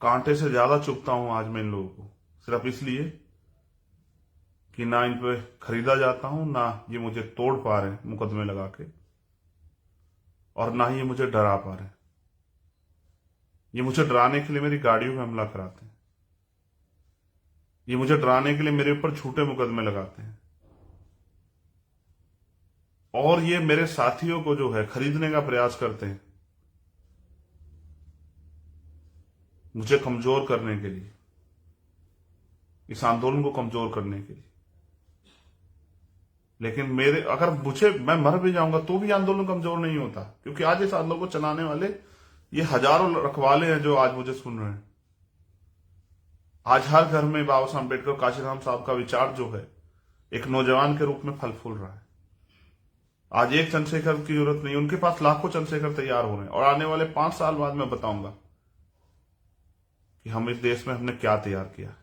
कांटे से ज्यादा चुभता हूं आज मैं इन लोगों को, सिर्फ इसलिए कि ना इन पे खरीदा जाता हूं, ना ये मुझे तोड़ पा रहे हैं मुकदमे लगा के, और ना ही ये मुझे डरा पा रहे हैं। ये मुझे डराने के लिए मेरी गाड़ियों में हमला कराते हैं, ये मुझे डराने के लिए मेरे ऊपर झूठे मुकदमे लगाते हैं, और ये मेरे साथियों को जो है खरीदने का प्रयास करते हैं, मुझे कमजोर करने के लिए, इस आंदोलन को कमजोर करने के लिए। लेकिन मेरे, अगर मैं मर भी जाऊंगा तो भी आंदोलन कमजोर नहीं होता, क्योंकि आज इस आंदोलन को चलाने वाले ये हजारों रखवाले हैं जो आज मुझे सुन रहे हैं। आज हर घर में बाबा साहब अम्बेडकर, काशीराम साहब का विचार जो है एक नौजवान के रूप में फल फूल रहा है। आज एक चंद्रशेखर की जरूरत नहीं, उनके पास लाखों चंद्रशेखर तैयार हो रहे हैं। और आने वाले 5 साल बाद मैं बताऊंगा कि हम इस देश में हमने क्या तैयार किया।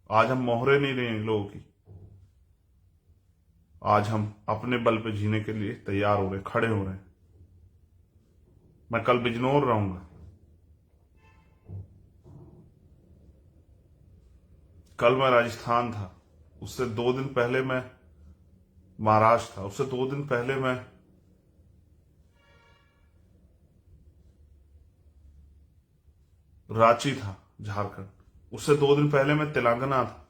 आज हम मोहरे नहीं रहे लोगों की, आज हम अपने बल पे जीने के लिए तैयार हो रहे, खड़े हो रहे हैं। मैं कल बिजनौर रहूंगा, कल मैं राजस्थान था, उससे 2 दिन पहले मैं महाराष्ट्र था, उससे 2 दिन पहले मैं रांची था झारखंड, उससे 2 दिन पहले मैं तेलंगाना था।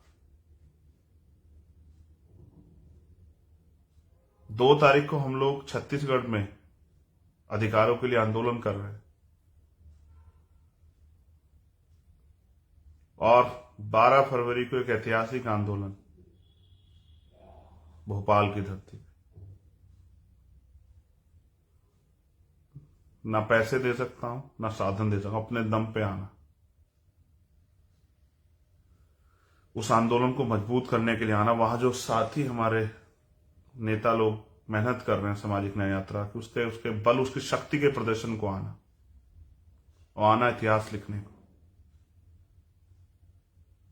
2 तारीख को हम लोग छत्तीसगढ़ में अधिकारों के लिए आंदोलन कर रहे हैं और 12 फरवरी को एक ऐतिहासिक आंदोलन भोपाल की धरती पे। ना पैसे दे सकता हूं, ना साधन दे सकता हूं, अपने दम पे आना। उस आंदोलन को मजबूत करने के लिए आना। वहां जो साथी हमारे नेता लोग मेहनत कर रहे हैं सामाजिक न्याय यात्रा की, उसके बल, उसकी शक्ति के प्रदर्शन को आना और आना इतिहास लिखने को,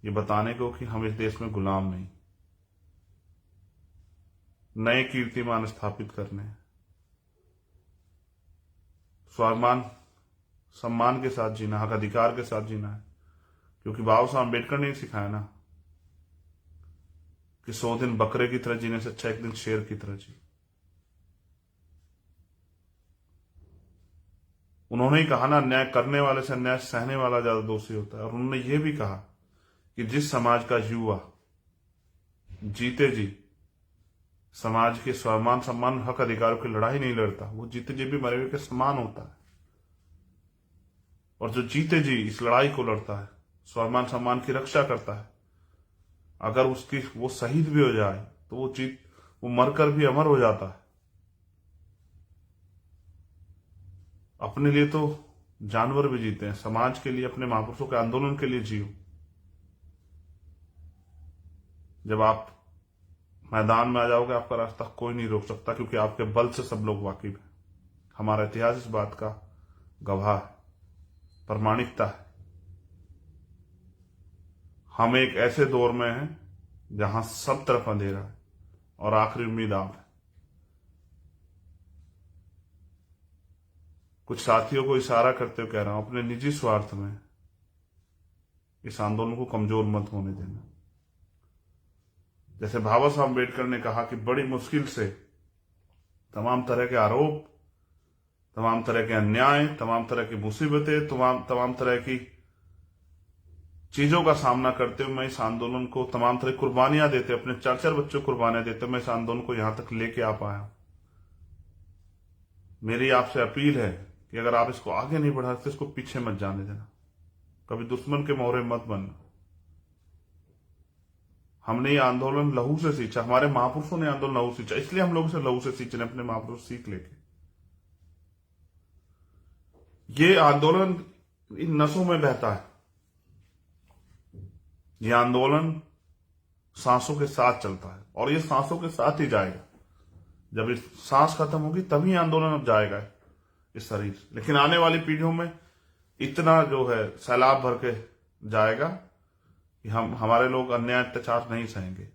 ये बताने को कि हम इस देश में गुलाम नहीं, नए कीर्तिमान स्थापित करने हैं, स्वाभिमान सम्मान के साथ जीना, हक अधिकार के साथ जीना है। क्योंकि बाबा साहब अम्बेडकर ने सिखाया ना कि 100 दिन बकरे की तरह जीने से अच्छा एक दिन शेर की तरह जी। उन्होंने ही कहा ना, अन्याय करने वाले से अन्याय सहने वाला ज्यादा दोषी होता है। और उन्होंने ये भी कहा कि जिस समाज का युवा जीते जी समाज के स्वाभिमान सम्मान हक अधिकारों की लड़ाई नहीं लड़ता, वो जीते जी भी मरे हुए के समान होता है। और जो जीते जी इस लड़ाई को लड़ता है, स्वाभिमान सम्मान की रक्षा करता है, अगर उसकी वो शहीद भी हो जाए तो वो मरकर भी अमर हो जाता है। अपने लिए तो जानवर भी जीते हैं, समाज के लिए, अपने महापुरुषों के आंदोलन के लिए जियो। जब आप मैदान में आ जाओगे, आपका रास्ता कोई नहीं रोक सकता, क्योंकि आपके बल से सब लोग वाकिफ हैं। हमारा इतिहास इस बात का गवाह है, प्रमाणिकता है। हम एक ऐसे दौर में हैं जहां सब तरफ अंधेरा है और आखिरी उम्मीद आप है। कुछ साथियों को इशारा करते हुए कह रहा हूं, अपने निजी स्वार्थ में इस आंदोलन को कमजोर मत होने देना। जैसे बाबा साहब अम्बेडकर ने कहा कि बड़ी मुश्किल से तमाम तरह के आरोप, तमाम तरह के अन्याय, तमाम तरह की मुसीबतें, तमाम तरह की चीजों का सामना करते हुए मैं इस आंदोलन को, तमाम तरह कुर्बानियां देते, अपने 4-4 बच्चों को कुर्बानियां देते, मैं इस आंदोलन को यहां तक लेके आ पाया। मेरी आपसे अपील है कि अगर आप इसको आगे नहीं बढ़ा सकते, इसको पीछे मत जाने देना, कभी दुश्मन के मोहरे मत बनना। हमने ये आंदोलन लहू से सींचा, हमारे महापुरुषों ने आंदोलन लहू सींचा, इसलिए हम लोग इसे लहू से सींच रहे, अपने महापुरुष सीख लेके। ये आंदोलन इन नसों में बहता है, ये आंदोलन सांसों के साथ चलता है और ये सांसों के साथ ही जाएगा। जब इस सांस खत्म होगी तभी आंदोलन अब जाएगा इस शरीर से। लेकिन आने वाली पीढ़ियों में इतना जो है सैलाब भर के जाएगा कि हमारे लोग अन्याय अत्याचार नहीं सहेंगे।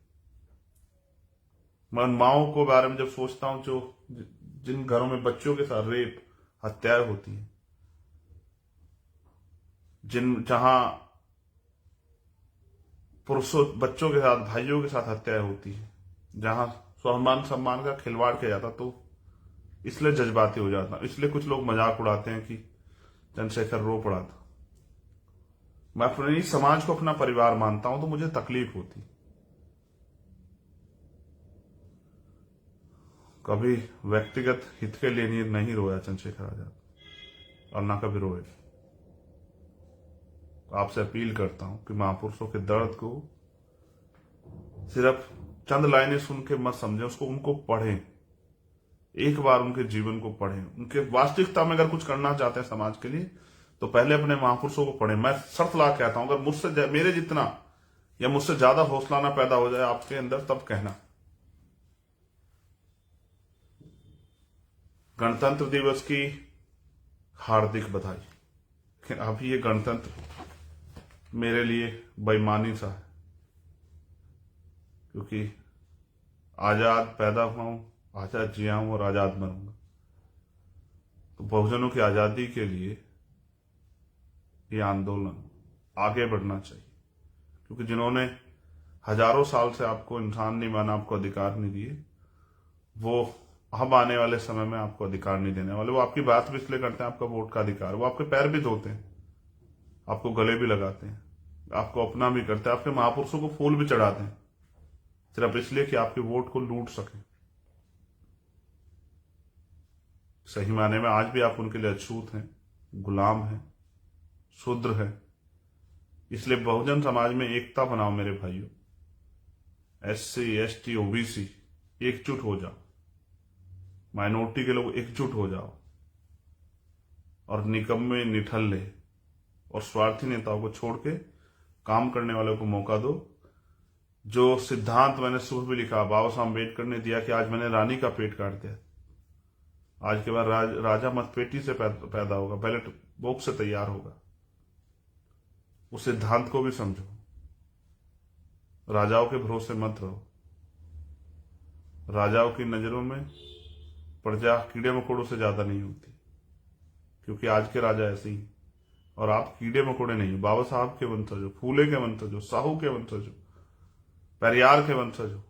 मैं उन माओं को बारे में जब सोचता हूं जो जिन घरों में बच्चों के साथ रेप हत्याएं होती है, जहां पुरुषों बच्चों के साथ, भाइयों के साथ हत्याएं होती है, जहां स्वाभिमान सम्मान का खिलवाड़ किया जाता, तो इसलिए जज्बाती हो जाता। इसलिए कुछ लोग मजाक उड़ाते हैं कि चंद्रशेखर रो पड़ा था। मैं अपने समाज को अपना परिवार मानता हूं तो मुझे तकलीफ होती। कभी व्यक्तिगत हित के लिए नहीं रोया चंद्रशेखर आजाद और ना कभी रोए। आपसे अपील करता हूं कि महापुरुषों के दर्द को सिर्फ चंद लाइनें सुन के मत समझें, उनको पढ़ें, एक बार उनके जीवन को पढ़ें। उनके वास्तविकता में अगर कुछ करना चाहते हैं समाज के लिए तो पहले अपने महापुरुषों को पढ़ें। मैं शर्त ला कहता हूं, अगर मुझसे मेरे जितना या मुझसे ज्यादा हौसला ना पैदा हो जाए आपके अंदर, तब कहना। गणतंत्र दिवस की हार्दिक बधाई। लेकिन अभी ये गणतंत्र मेरे लिए बेईमानी सा है, क्योंकि आजाद पैदा हुआ हूं, आजाद जिया हूं और आजाद मरूंगा। तो बहुजनों की आजादी के लिए ये आंदोलन आगे बढ़ना चाहिए, क्योंकि जिन्होंने हजारों साल से आपको इंसान नहीं माना, आपको अधिकार नहीं दिए, वो अब आने वाले समय में आपको अधिकार नहीं देने वाले। वो आपकी बात भी इसलिए करते हैं, आपका वोट का अधिकार, वो आपके पैर भी धोते हैं, आपको गले भी लगाते हैं, आपको अपना भी करते हैं, आपके महापुरुषों को फूल भी चढ़ाते हैं, सिर्फ इसलिए कि आपके वोट को लूट सके। सही मायने में आज भी आप उनके लिए अछूत हैं, गुलाम हैं, शूद्र हैं। इसलिए बहुजन समाज में एकता बनाओ मेरे भाइयों। SC ST OBC एकजुट हो जाओ, माइनॉरिटी के लोग एकजुट हो जाओ और निकम्मे, निठल्ले और स्वार्थी नेताओं को छोड़ के काम करने वालों को मौका दो। जो सिद्धांत मैंने सुबह भी लिखा, बाबा साहब अम्बेडकर ने दिया कि आज मैंने रानी का पेट काट दिया, आज के बाद राजा मत पेटी से पैदा होगा, बैलेट बॉक्स से तैयार होगा। उस सिद्धांत को भी समझो। राजाओं के भरोसे मत रहो। राजाओं की नजरों में प्रजा कीड़े मकोड़ों से ज्यादा नहीं होती, क्योंकि आज के राजा ऐसे ही। और आप कीड़े मकोड़े नहीं हो, बाबा साहब के वंशज हो, फूले के वंशज हो, साहू के वंशज हो, पेरियार के वंशज हो,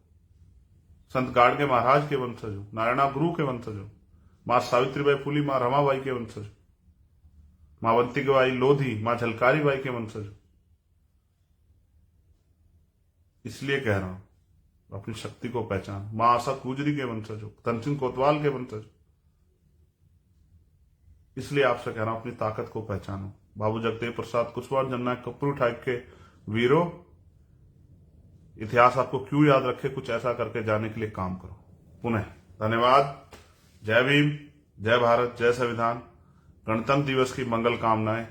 संत गाड़गे महाराज के वंशज हो, नारायणा गुरु के वंशज हो, मां सावित्रीबाई फुली, मां रमाबाई के वंशज हो, मां अवंतिबाई लोधी, मां झलकारी बाई के वंशज हो। इसलिए कह रहा हूं, अपनी शक्ति को पहचान। मां आशा गुजरी के वंशज हो, धन सिंह कोतवाल के वंशज हो। इसलिए आपसे कह रहा हूं, अपनी ताकत को पहचानो। बाबू जगदेव प्रसाद कुशवाहा, जननायक कपूर ठाक के वीरों, इतिहास आपको क्यों याद रखे, कुछ ऐसा करके जाने के लिए काम करो। पुनः धन्यवाद। जय भीम, जय भारत, जय संविधान। गणतंत्र दिवस की मंगल कामनाएं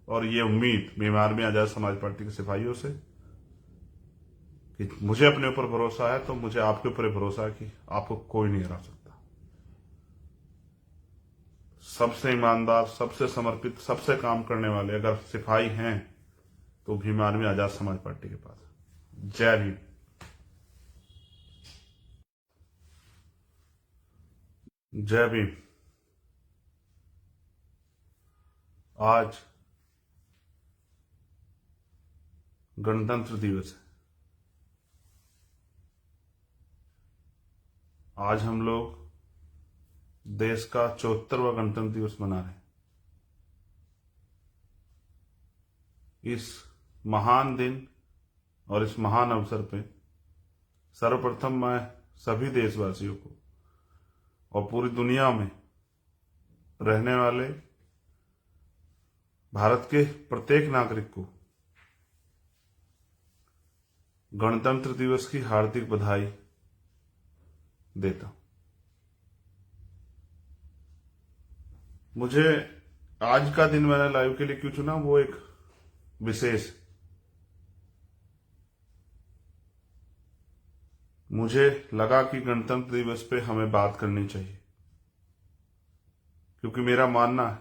और ये उम्मीद भीम आर्मी आजाद समाज पार्टी के सिपाहियों से कि मुझे अपने ऊपर भरोसा है, तो मुझे आपके ऊपर भरोसा है कि आपको कोई नहीं हरा सकता। सबसे ईमानदार, सबसे समर्पित, सबसे काम करने वाले अगर सिपाही हैं तो भीम आर्मी आजाद समाज पार्टी के पास। जय भीम। जय भीम। आज गणतंत्र दिवस है। आज हम लोग देश का 74वां गणतंत्र दिवस मना रहे हैं। इस महान दिन और इस महान अवसर पे सर्वप्रथम मैं सभी देशवासियों को और पूरी दुनिया में रहने वाले भारत के प्रत्येक नागरिक को गणतंत्र दिवस की हार्दिक बधाई देता हूं। मुझे आज का दिन मैंने लाइव के लिए क्यों चुना, वो एक विशेष, मुझे लगा कि गणतंत्र दिवस पे हमें बात करनी चाहिए, क्योंकि मेरा मानना है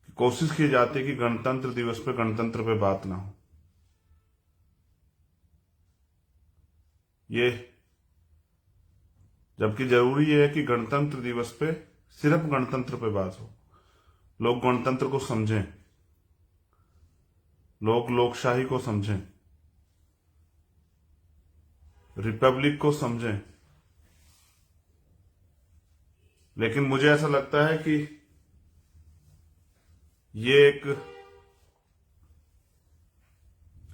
कि कोशिश की जाती है कि गणतंत्र दिवस पे गणतंत्र पे बात ना हो। ये जबकि जरूरी है कि गणतंत्र दिवस पे सिर्फ गणतंत्र पे बात हो, लोग गणतंत्र को समझें, लोग लोकशाही को समझें, रिपब्लिक को समझें। लेकिन मुझे ऐसा लगता है कि ये एक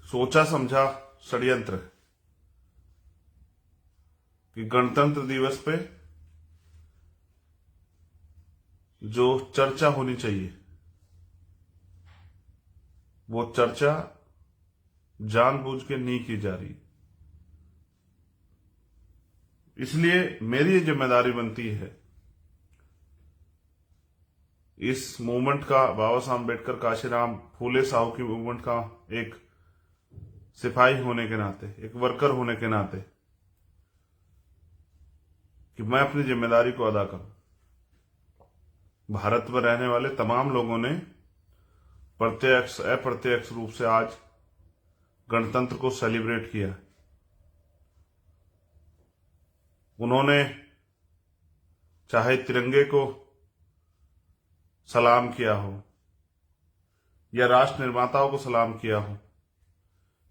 सोचा समझा षड्यंत्र है कि गणतंत्र दिवस पे जो चर्चा होनी चाहिए वो चर्चा जानबूझ के नहीं की जा रही। इसलिए मेरी जिम्मेदारी बनती है इस मूवमेंट का, बाबा साहब अम्बेडकर, काशीराम, फूले साहू की मूवमेंट का एक सिपाही होने के नाते, एक वर्कर होने के नाते, कि मैं अपनी जिम्मेदारी को अदा करूं। भारत में रहने वाले तमाम लोगों ने प्रत्यक्ष अप्रत्यक्ष रूप से आज गणतंत्र को सेलिब्रेट किया। उन्होंने चाहे तिरंगे को सलाम किया हो, या राष्ट्र निर्माताओं को सलाम किया हो,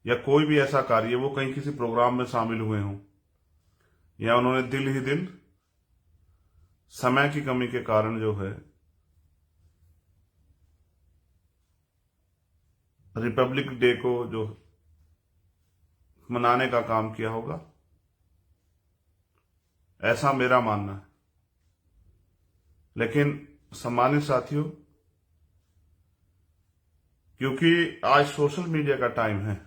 या कोई भी ऐसा कार्य, वो कहीं किसी प्रोग्राम में शामिल हुए हों, या उन्होंने दिल ही दिल समय की कमी के कारण जो है रिपब्लिक डे को जो मनाने का काम किया होगा, ऐसा मेरा मानना है। लेकिन सम्मानित साथियों, क्योंकि आज सोशल मीडिया का टाइम है,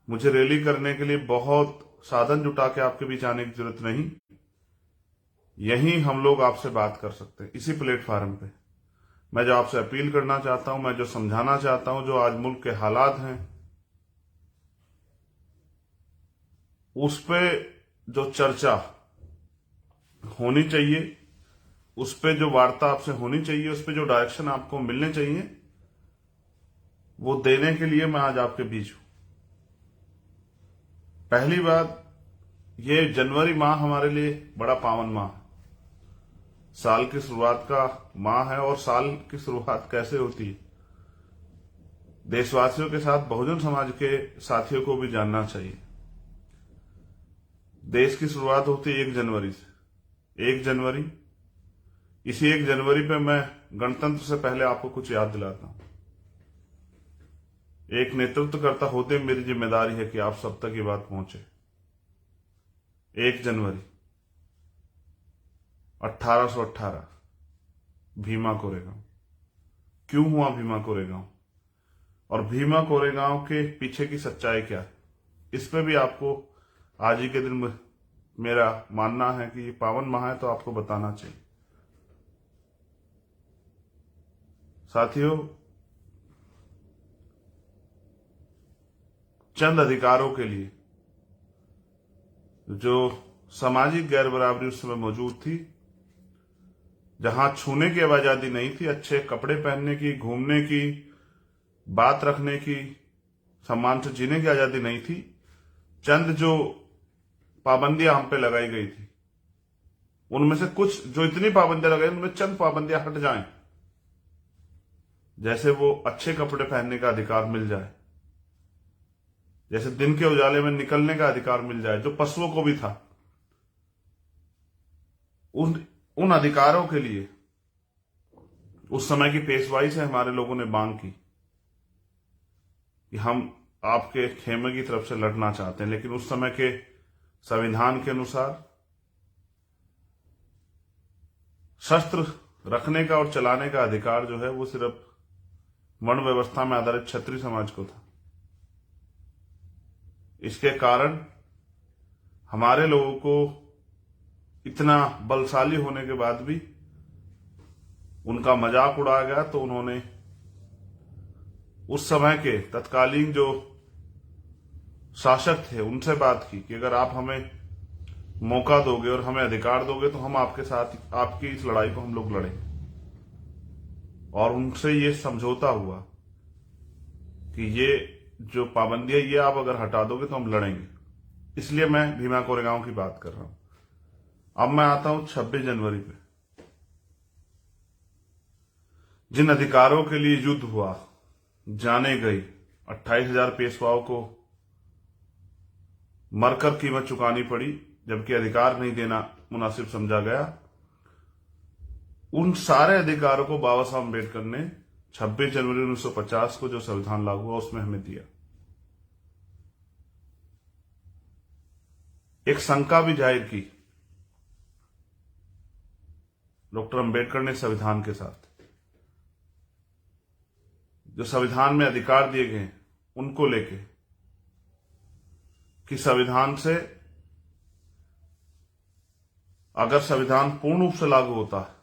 मुझे रैली करने के लिए बहुत साधन जुटा के आपके बीच आने की जरूरत नहीं। यहीं हम लोग आपसे बात कर सकते हैं, इसी प्लेटफॉर्म पे। मैं जो आपसे अपील करना चाहता हूं, मैं जो समझाना चाहता हूं, जो आज मुल्क के हालात हैं, उस पे जो चर्चा होनी चाहिए, उस पे जो वार्ता आपसे होनी चाहिए, उस पे जो डायरेक्शन आपको मिलने चाहिए, वो देने के लिए मैं आज आपके बीच हूं। पहली बात, ये जनवरी माह हमारे लिए बड़ा पावन माह है। साल की शुरुआत का माह है। और साल की शुरुआत कैसे होती है, देशवासियों के साथ बहुजन समाज के साथियों को भी जानना चाहिए। देश की शुरुआत होती है 1 जनवरी से। 1 जनवरी, इसी 1 जनवरी पे मैं गणतंत्र से पहले आपको कुछ याद दिलाता हूं। एक नेतृत्वकर्ता होते मेरी जिम्मेदारी है कि आप सब तक ये बात पहुंचे। 1 जनवरी 1818, भीमा कोरेगांव। क्यों हुआ भीमा कोरेगांव, और भीमा कोरेगांव के पीछे की सच्चाई क्या है, इस पे भी आपको आज ही के दिन मेरा मानना है कि ये पावन माह है, तो आपको बताना चाहिए। साथियों, चंद अधिकारों के लिए जो सामाजिक गैर बराबरी उस समय मौजूद थी, जहां छूने की आजादी नहीं थी, अच्छे कपड़े पहनने की, घूमने की, बात रखने की, सम्मान से जीने की आजादी नहीं थी, चंद जो पाबंदियां हम पे लगाई गई थी, उनमें से कुछ जो इतनी पाबंदियां लगाई, उनमें चंद पाबंदियां हट जाएं। जैसे वो अच्छे कपड़े पहनने का अधिकार मिल जाए, जैसे दिन के उजाले में निकलने का अधिकार मिल जाए, जो पशुओं को भी था। उन अधिकारों के लिए उस समय की पेशवाई से हमारे लोगों ने मांग की कि हम आपके खेमे की तरफ से लड़ना चाहते हैं। लेकिन उस समय के संविधान के अनुसार शस्त्र रखने का और चलाने का अधिकार जो है वो सिर्फ वर्ण व्यवस्था में आधारित क्षत्रिय समाज को था। इसके कारण हमारे लोगों को इतना बलशाली होने के बाद भी उनका मजाक उड़ाया गया। तो उन्होंने उस समय के तत्कालीन जो शासक थे उनसे बात की कि अगर आप हमें मौका दोगे और हमें अधिकार दोगे तो हम आपके साथ आपकी इस लड़ाई को हम लोग लड़ेंगे। और उनसे ये समझौता हुआ कि ये जो पाबंदियां ये आप अगर हटा दोगे तो हम लड़ेंगे। इसलिए मैं भीमा कोरेगांव की बात कर रहा हूं। अब मैं आता हूं 26 जनवरी पे। जिन अधिकारों के लिए युद्ध हुआ, जाने गई, 28,000 पेशवाओं को मरकर कीमत चुकानी पड़ी, जबकि अधिकार नहीं देना मुनासिब समझा गया। उन सारे अधिकारों को बाबा साहब अम्बेडकर ने 26 जनवरी 1950 को जो संविधान लागू हुआ उसमें हमें दिया। एक शंका भी जाहिर की डॉक्टर अम्बेडकर ने संविधान के साथ, जो संविधान में अधिकार दिए गए उनको लेके, कि संविधान से अगर संविधान पूर्ण रूप से लागू होता है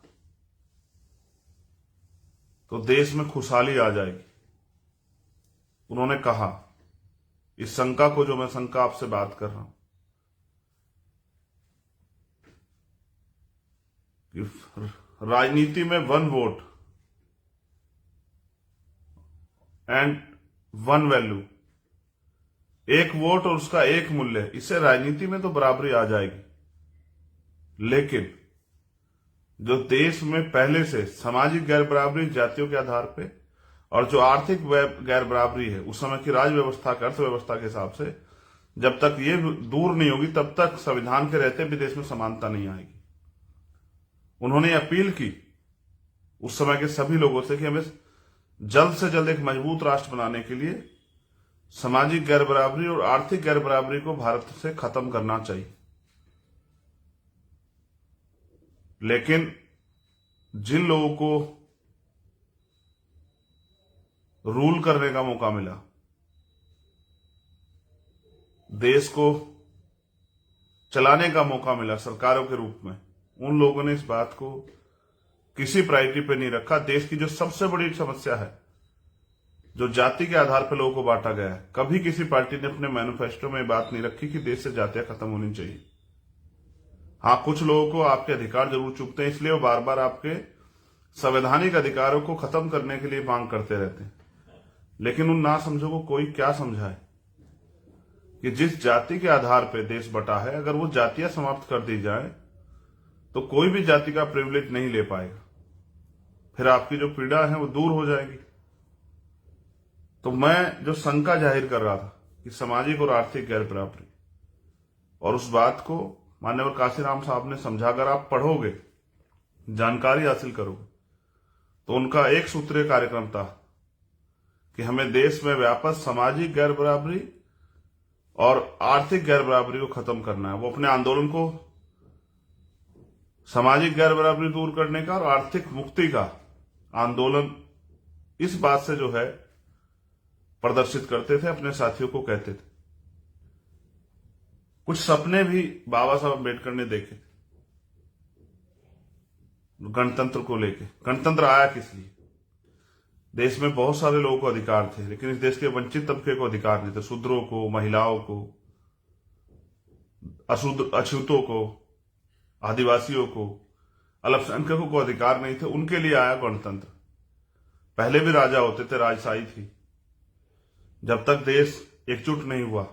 तो देश में खुशहाली आ जाएगी। उन्होंने कहा, इस शंका को, जो मैं शंका आपसे बात कर रहा हूं, कि राजनीति में 1 वोट एंड 1 वैल्यू, 1 वोट और उसका 1 मूल्य, इससे राजनीति में तो बराबरी आ जाएगी। लेकिन जो देश में पहले से सामाजिक गैर बराबरी जातियों के आधार पे और जो आर्थिक गैर बराबरी है उस समय की राज व्यवस्था की अर्थव्यवस्था के हिसाब से, जब तक ये दूर नहीं होगी तब तक संविधान के रहते भी देश में समानता नहीं आएगी। उन्होंने अपील की उस समय के सभी लोगों से कि हमें जल्द से जल्द एक मजबूत राष्ट्र बनाने के लिए सामाजिक गैर बराबरी और आर्थिक गैर बराबरी को भारत से खत्म करना चाहिए। लेकिन जिन लोगों को रूल करने का मौका मिला, देश को चलाने का मौका मिला सरकारों के रूप में, उन लोगों ने इस बात को किसी प्रायोरिटी पे नहीं रखा। देश की जो सबसे बड़ी समस्या है, जो जाति के आधार पर लोगों को बांटा गया है, कभी किसी पार्टी ने अपने मैनिफेस्टो में बात नहीं रखी कि देश से जातियां खत्म होनी चाहिए। हाँ, कुछ लोगों को आपके अधिकार जरूर चुभते हैं, इसलिए वो बार बार आपके संवैधानिक अधिकारों को खत्म करने के लिए मांग करते रहते हैं। लेकिन उन ना समझो को कोई क्या समझाए कि जिस जाति के आधार पर देश बटा है, अगर वो जातियां समाप्त कर दी जाए तो कोई भी जाति का प्रिविलेज नहीं ले पाएगा, फिर आपकी जो पीड़ा है वो दूर हो जाएगी। तो मैं जो शंका जाहिर कर रहा था कि सामाजिक और आर्थिक गैर बराबरी, और उस बात को माननीय काशीराम साहब ने समझा। अगर आप पढ़ोगे, जानकारी हासिल करोगे, तो उनका एक सूत्रीय कार्यक्रम था कि हमें देश में व्यापक सामाजिक गैर बराबरी और आर्थिक गैर बराबरी को खत्म करना है। वो अपने आंदोलन को सामाजिक गैर बराबरी दूर करने का और आर्थिक मुक्ति का आंदोलन इस बात से जो है प्रदर्शित करते थे, अपने साथियों को कहते थे। कुछ सपने भी बाबा साहब अम्बेडकर ने देखे थे गणतंत्र को लेके। गणतंत्र आया किस लिए? देश में बहुत सारे लोगों को अधिकार थे, लेकिन इस देश के वंचित तबके को अधिकार नहीं थे। शूद्रों को, महिलाओं को, अछूतों को, आदिवासियों को, अल्पसंख्यकों को अधिकार नहीं थे। उनके लिए आया गणतंत्र। पहले भी राजा होते थे, राजशाही थी। जब तक देश एकजुट नहीं हुआ,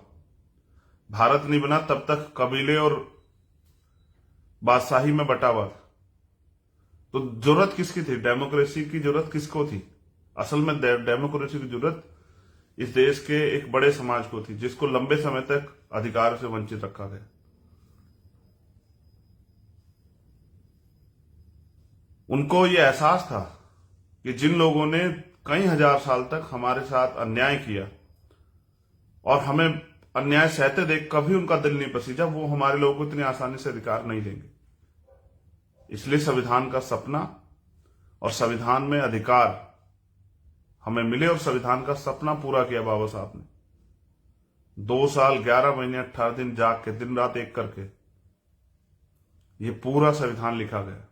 भारत नहीं बना, तब तक कबीले और बादशाही में बटा हुआ था। तो जरूरत किसकी थी? डेमोक्रेसी की जरूरत किसको थी? असल में डेमोक्रेसी की जरूरत इस देश के एक बड़े समाज को थी, जिसको लंबे समय तक अधिकार से वंचित रखा गया। उनको यह एहसास था कि जिन लोगों ने कई हजार साल तक हमारे साथ अन्याय किया और हमें अन्याय सहते देख कभी उनका दिल नहीं पसीजा, वो हमारे लोगों को इतनी आसानी से अधिकार नहीं देंगे। इसलिए संविधान का सपना और संविधान में अधिकार हमें मिले, और संविधान का सपना पूरा किया बाबा साहब ने। 2 साल 11 महीने 18 दिन जाग के, दिन रात एक करके ये पूरा संविधान लिखा गया।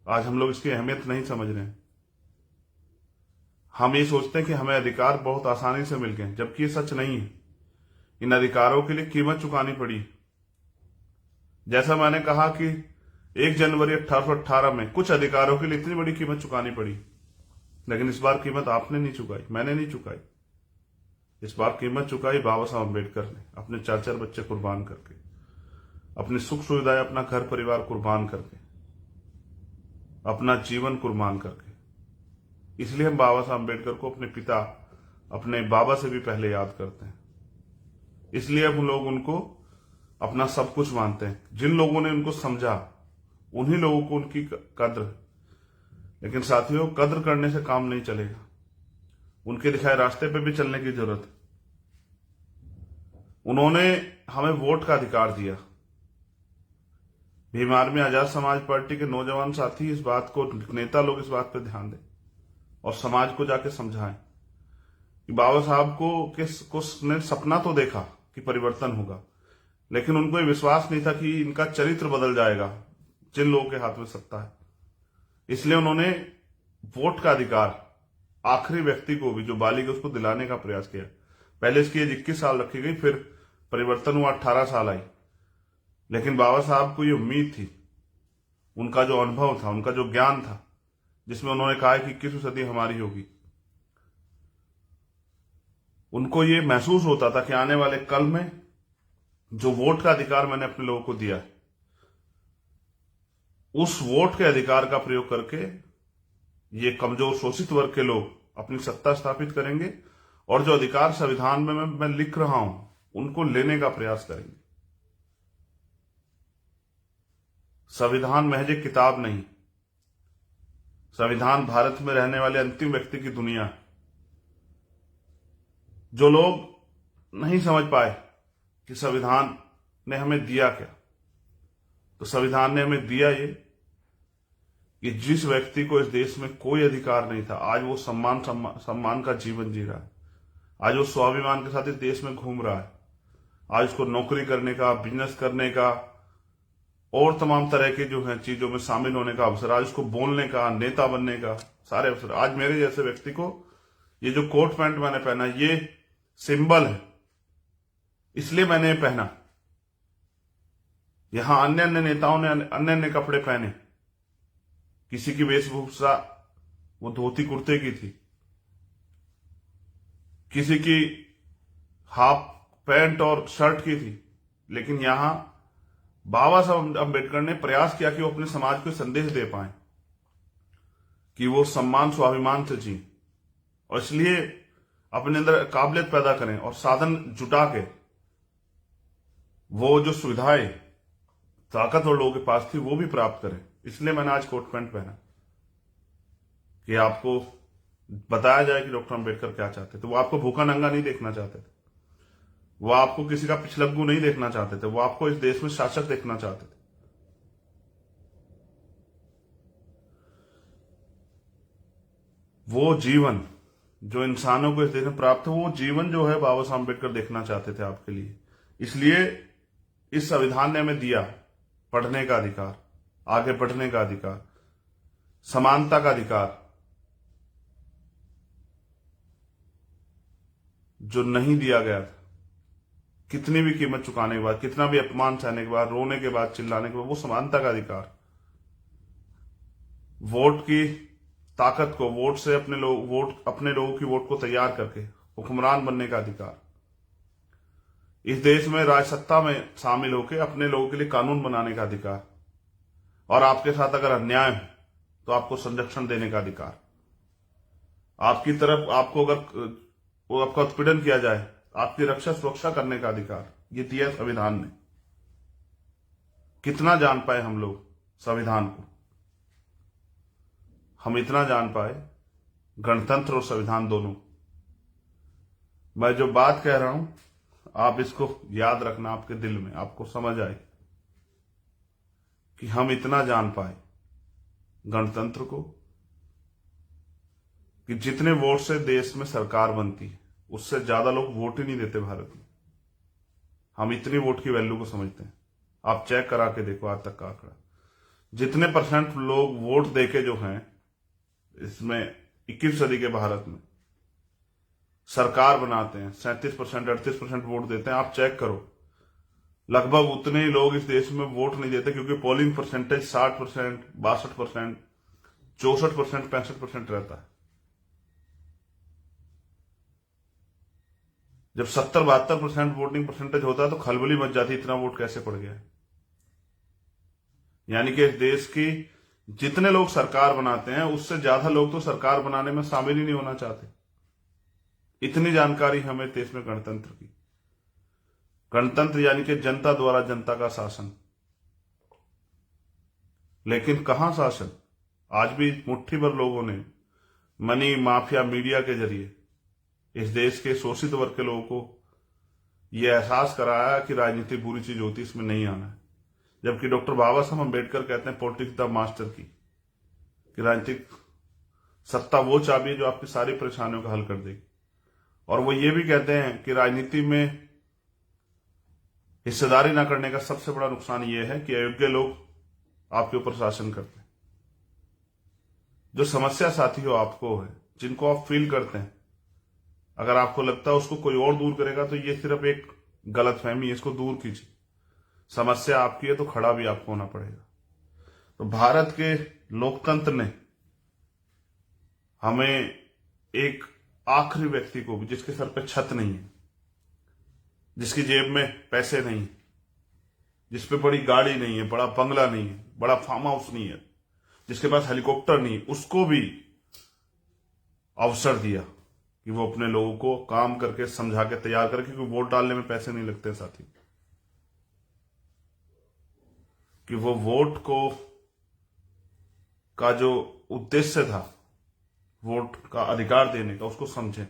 आज हम लोग इसकी अहमियत नहीं समझ रहे हैं। हम ये सोचते हैं कि हमें अधिकार बहुत आसानी से मिल गए, जबकि ये सच नहीं है। इन अधिकारों के लिए कीमत चुकानी पड़ी। जैसा मैंने कहा कि 1 जनवरी 1818 में कुछ अधिकारों के लिए इतनी बड़ी कीमत चुकानी पड़ी, लेकिन इस बार कीमत आपने नहीं चुकाई, मैंने नहीं चुकाई। इस बार कीमत चुकाई बाबा साहब अम्बेडकर ने, अपने 4-4 बच्चे कुर्बान करके, अपनी सुख सुविधाएं, अपना घर परिवार कुर्बान करके, अपना जीवन कुर्बान करके। इसलिए हम बाबा साहब अम्बेडकर को अपने पिता, अपने बाबा से भी पहले याद करते हैं। इसलिए अब हम लोग उनको अपना सब कुछ मानते हैं। जिन लोगों ने उनको समझा, उन्हीं लोगों को उनकी कद्र। लेकिन साथियों, कद्र करने से काम नहीं चलेगा, उनके दिखाए रास्ते पे भी चलने की जरूरत है। उन्होंने हमें वोट का अधिकार दिया। भीम आर्मी आजाद समाज पार्टी के नौजवान साथी इस बात को, नेता लोग इस बात पर ध्यान दें और समाज को जाके समझाएं कि बाबा साहब को ने सपना तो देखा कि परिवर्तन होगा, लेकिन उनको ये विश्वास नहीं था कि इनका चरित्र बदल जाएगा जिन लोगों के हाथ में सत्ता है। इसलिए उन्होंने वोट का अधिकार आखिरी व्यक्ति को भी, जो बालिग है, उसको दिलाने का प्रयास किया। पहले इसकी एज 21 साल रखी गई, फिर परिवर्तन हुआ, 18 साल आई। लेकिन बाबा साहब को ये उम्मीद थी, उनका जो अनुभव था, उनका जो ज्ञान था, जिसमें उन्होंने कहा कि 21वीं सदी हमारी होगी, उनको ये महसूस होता था कि आने वाले कल में जो वोट का अधिकार मैंने अपने लोगों को दिया है, उस वोट के अधिकार का प्रयोग करके ये कमजोर शोषित वर्ग के लोग अपनी सत्ता स्थापित करेंगे और जो अधिकार संविधान में मैं लिख रहा हूं, उनको लेने का प्रयास करेंगे। संविधान महज एक किताब नहीं, संविधान भारत में रहने वाले अंतिम व्यक्ति की दुनिया है। जो लोग नहीं समझ पाए कि संविधान ने हमें दिया क्या, तो तो संविधान ने हमें दिया ये कि जिस व्यक्ति को इस देश में कोई अधिकार नहीं था, आज वो सम्मान का जीवन जी रहा है। आज वो स्वाभिमान के साथ इस देश में घूम रहा है। आज उसको नौकरी करने का, बिजनेस करने का और तमाम तरह के जो है चीजों में शामिल होने का अवसर, आज उसको बोलने का, नेता बनने का सारे अवसर। आज मेरे जैसे व्यक्ति को ये जो कोट पैंट मैंने पहना, ये सिंबल है, इसलिए मैंने ये पहना। यहां अन्य अन्य नेताओं ने अन्य अन्य कपड़े पहने, किसी की वेशभूषा वो धोती कुर्ते की थी, किसी की हाफ पैंट और शर्ट की थी, लेकिन यहां बाबा साहब अम्बेडकर ने प्रयास किया कि वो अपने समाज को संदेश दे पाए कि वो सम्मान स्वाभिमान से जिए, और इसलिए अपने अंदर काबिलियत पैदा करें और साधन जुटा के वो जो सुविधाएं ताकतवर लोगों के पास थी वो भी प्राप्त करें। इसलिए मैंने आज कोट पैंट पहना कि आपको बताया जाए कि डॉक्टर अंबेडकर क्या चाहते थे। वो आपको भूखा नंगा नहीं देखना चाहते थे, वो आपको किसी का पिछलग्गू नहीं देखना चाहते थे, वो आपको इस देश में शासक देखना चाहते थे। वो जीवन जो इंसानों को इस देश में प्राप्त हो, वो जीवन जो है बाबा साहब अम्बेडकर देखना चाहते थे आपके लिए। इसलिए इस संविधान ने हमें दिया पढ़ने का अधिकार, आगे बढ़ने का अधिकार, समानता का अधिकार, जो नहीं दिया गया था। कितनी भी कीमत चुकाने के बाद, कितना भी अपमान सहने के बाद, रोने के बाद, चिल्लाने के बाद, वो समानता का अधिकार, वोट की ताकत को, वोट से अपने लोगों की वोट को तैयार करके हुक्मरान बनने का अधिकार, इस देश में राजसत्ता में शामिल होकर अपने लोगों के लिए कानून बनाने का अधिकार, और आपके साथ अगर अन्याय हो तो आपको संरक्षण देने का अधिकार, आपकी तरफ आपको अगर आपका उत्पीड़न किया जाए आपकी रक्षा सुरक्षा करने का अधिकार, ये दिया संविधान ने। कितना जान पाए हम लोग संविधान को? हम इतना जान पाए गणतंत्र और संविधान दोनों। मैं जो बात कह रहा हूं आप इसको याद रखना, आपके दिल में आपको समझ आए कि हम इतना जान पाए गणतंत्र को कि जितने वोट से देश में सरकार बनती है उससे ज्यादा लोग वोट ही नहीं देते भारत में। हम इतनी वोट की वैल्यू को समझते हैं। आप चेक करा के देखो आज तक का आंकड़ा, जितने % लोग वोट देके जो हैं इसमें 21वीं सदी के भारत में सरकार बनाते हैं, 37% 38% वोट देते हैं। आप चेक करो, लगभग उतने ही लोग इस देश में वोट नहीं देते, क्योंकि पोलिंग परसेंटेज 60%, 62%, 64%, 65% रहता है। जब 70-72% वोटिंग परसेंटेज होता है तो खलबली मच जाती, इतना वोट कैसे पड़ गया। यानी कि इस देश की जितने लोग सरकार बनाते हैं उससे ज्यादा लोग तो सरकार बनाने में शामिल ही नहीं होना चाहते। इतनी जानकारी हमें देश में गणतंत्र की। गणतंत्र यानी कि जनता द्वारा जनता का शासन। लेकिन कहां शासन? आज भी मुट्ठी भर लोगों ने मनी माफिया मीडिया के जरिए इस देश के शोषित वर्ग के लोगों को यह एहसास कराया कि राजनीति बुरी चीज होती, इसमें नहीं आना है। जबकि डॉक्टर बाबा साहब अम्बेडकर कहते हैं पॉलिटिक्स द मास्टर की, कि राजनीतिक सत्ता वो चाबी है जो आपकी सारी परेशानियों का हल कर देगी। और वो ये भी कहते हैं कि राजनीति में हिस्सेदारी न करने का सबसे बड़ा नुकसान ये है कि अयोग्य लोग आपके ऊपर शासन करते हैं। जो समस्या साथी हो आपको है, जिनको आप फील करते हैं, अगर आपको लगता है उसको कोई और दूर करेगा तो ये सिर्फ एक गलतफहमी है, इसको दूर कीजिए। समस्या आपकी है तो खड़ा भी आपको होना पड़ेगा। तो भारत के लोकतंत्र ने हमें एक आखिरी व्यक्ति को भी, जिसके सर पे छत नहीं है, जिसकी जेब में पैसे नहीं है, जिसपे बड़ी गाड़ी नहीं है, बड़ा बंगला नहीं है, बड़ा फार्म हाउस नहीं है, जिसके पास हेलीकॉप्टर नहीं है, उसको भी अवसर दिया कि वो अपने लोगों को काम करके समझा के तैयार करे, क्योंकि वोट डालने में पैसे नहीं लगते साथी, कि वो वोट को का जो उद्देश्य था वोट का अधिकार देने का, उसको समझें।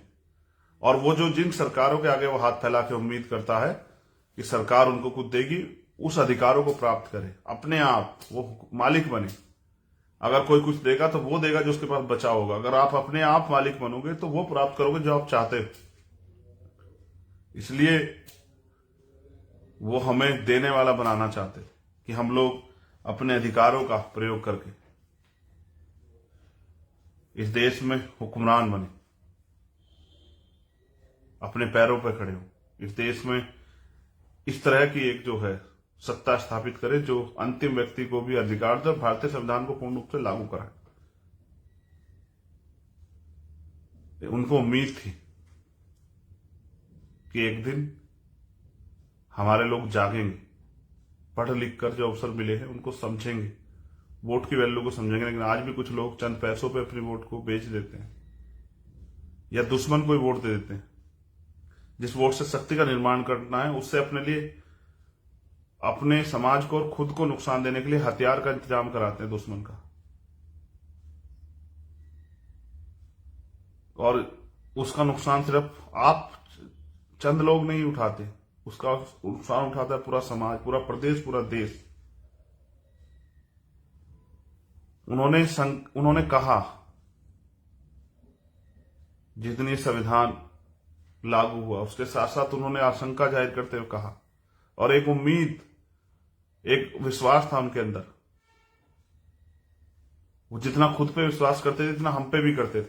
और वो जो जिन सरकारों के आगे वो हाथ फैला के उम्मीद करता है कि सरकार उनको कुछ देगी, उस अधिकारों को प्राप्त करे, अपने आप वो मालिक बने। अगर कोई कुछ देगा तो वो देगा जो उसके पास बचा होगा। अगर आप अपने आप मालिक बनोगे तो वो प्राप्त करोगे जो आप चाहते हो। इसलिए वो हमें देने वाला बनाना चाहते कि हम लोग अपने अधिकारों का प्रयोग करके इस देश में हुक्मरान बने, अपने पैरों पर खड़े हो, इस देश में इस तरह की एक जो है सत्ता स्थापित करे जो अंतिम व्यक्ति को भी अधिकार दे, भारतीय संविधान को पूर्ण रूप से लागू कराए। उनको उम्मीद थी कि एक दिन हमारे लोग जागेंगे, पढ़ लिख कर जो अवसर मिले हैं उनको समझेंगे, वोट की वैल्यू को समझेंगे। लेकिन आज भी कुछ लोग चंद पैसों पे अपनी वोट को बेच देते हैं या दुश्मन को ही वोट दे देते हैं। जिस वोट से शक्ति का निर्माण करना है उससे अपने लिए, अपने समाज को और खुद को नुकसान देने के लिए हथियार का इंतजाम कराते हैं दुश्मन का। और उसका नुकसान सिर्फ आप चंद लोग नहीं उठाते, उसका नुकसान उठाता है पूरा समाज, पूरा प्रदेश, पूरा देश। उन्होंने कहा जिस दिन ये संविधान लागू हुआ उसके साथ साथ उन्होंने आशंका जाहिर करते हुए कहा, और एक उम्मीद, एक विश्वास था उनके अंदर। वो जितना खुद पे विश्वास करते थे इतना हम पे भी करते थे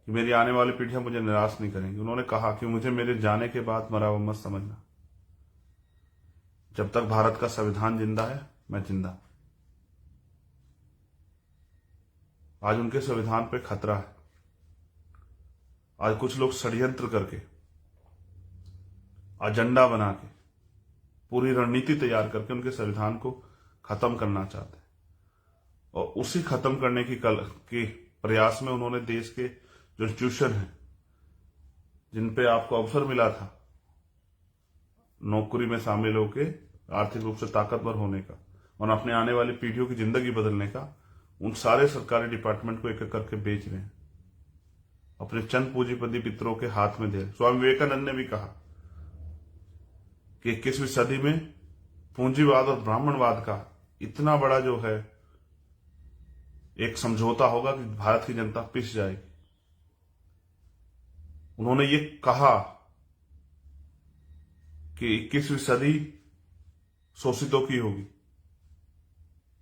कि मेरी आने वाली पीढ़ियां मुझे निराश नहीं करेंगी। उन्होंने कहा कि मुझे मेरे जाने के बाद मरा हुआ मत समझना, जब तक भारत का संविधान जिंदा है मैं जिंदा। आज उनके संविधान पे खतरा है। आज कुछ लोग षड्यंत्र करके, एजेंडा बना के, पूरी रणनीति तैयार करके उनके संविधान को खत्म करना चाहते हैं। और उसी खत्म करने की प्रयास में उन्होंने देश के जो इंस्टीट्यूशन है, जिन पे आपको अवसर मिला था नौकरी में शामिल होकर आर्थिक रूप से ताकतवर होने का और अपने आने वाली पीढ़ियों की जिंदगी बदलने का, उन सारे सरकारी डिपार्टमेंट को एक एक करके बेच रहे हैं, अपने चंद पूंजीपति मित्रों के हाथ में दे रहे। स्वामी विवेकानंद ने भी कहा कि 21वीं सदी में पूंजीवाद और ब्राह्मणवाद का इतना बड़ा जो है एक समझौता होगा कि भारत की जनता पिस जाएगी। उन्होंने ये कहा कि 21वीं सदी शोषितों की होगी।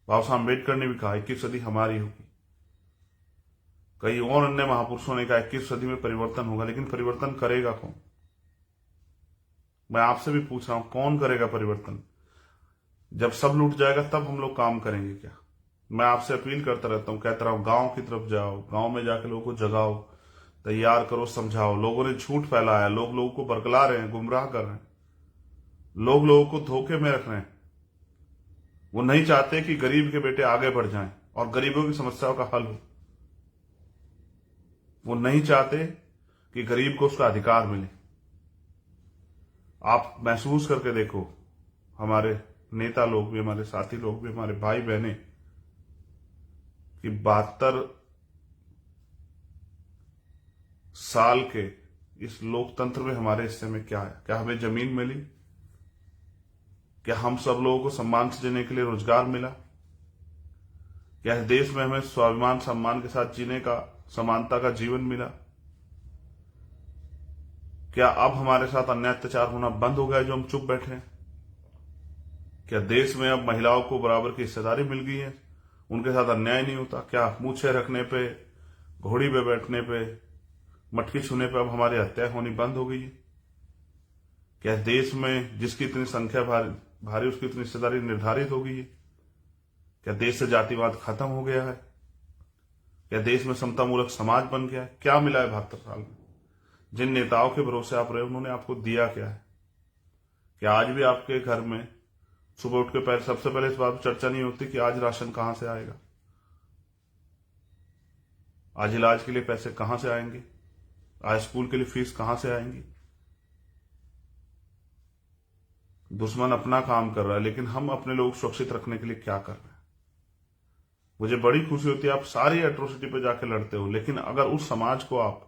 बाबा साहब अम्बेडकर ने भी कहा 21वीं सदी हमारी होगी। कई और अन्य महापुरुषों ने कहा 21वीं सदी में परिवर्तन होगा, लेकिन परिवर्तन करेगा कौन? मैं आपसे भी पूछ रहा हूं, कौन करेगा परिवर्तन? जब सब लूट जाएगा तब हम लोग काम करेंगे क्या? मैं आपसे अपील करता रहता हूं, कहता रहा हूं, गांव की तरफ जाओ, गांव में जाकर लोगों को जगाओ, तैयार करो, समझाओ। लोगों ने झूठ फैलाया, लोग लोगों को बरगला रहे हैं, गुमराह कर रहे हैं, लोग लोगों को धोखे में रख रहे हैं। वो नहीं चाहते कि गरीब के बेटे आगे बढ़ जाएं और गरीबों की समस्याओं का हल हो। वो नहीं चाहते कि गरीब को उसका अधिकार मिले। आप महसूस करके देखो, हमारे नेता लोग भी, हमारे साथी लोग भी, हमारे भाई बहने, कि 72 साल के इस लोकतंत्र में हमारे हिस्से में क्या है? क्या हमें जमीन मिली? क्या हम सब लोगों को सम्मान से जीने के लिए रोजगार मिला? क्या इस देश में हमें स्वाभिमान सम्मान के साथ जीने का, समानता का जीवन मिला? क्या अब हमारे साथ अन्याय अत्याचार होना बंद हो गया जो हम चुप बैठे हैं? क्या देश में अब महिलाओं को बराबर की हिस्सेदारी मिल गई है, उनके साथ अन्याय नहीं होता? क्या मूछे रखने पे, घोड़ी पे बैठने पे, मटकी छूने पे अब हमारी हत्या होनी बंद हो गई है? क्या देश में जिसकी इतनी संख्या भारी उसकी इतनी हिस्सेदारी निर्धारित हो गई है? क्या देश से जातिवाद खत्म हो गया है? क्या देश में समतामूलक समाज बन गया है? क्या मिला है 72 साल में? जिन नेताओं के भरोसे आप रहे, उन्होंने आपको दिया क्या है? क्या आज भी आपके घर में सुबह उठ के सबसे पहले इस बात पर चर्चा नहीं होती कि आज राशन कहां से आएगा, आज इलाज के लिए पैसे कहां से आएंगे, आज स्कूल के लिए फीस कहां से आएंगी? दुश्मन अपना काम कर रहा है, लेकिन हम अपने लोग सुरक्षित रखने के लिए क्या कर रहे हैं? मुझे बड़ी खुशी होती है आप सारी एट्रोसिटी पे जाके लड़ते हो, लेकिन अगर उस समाज को आप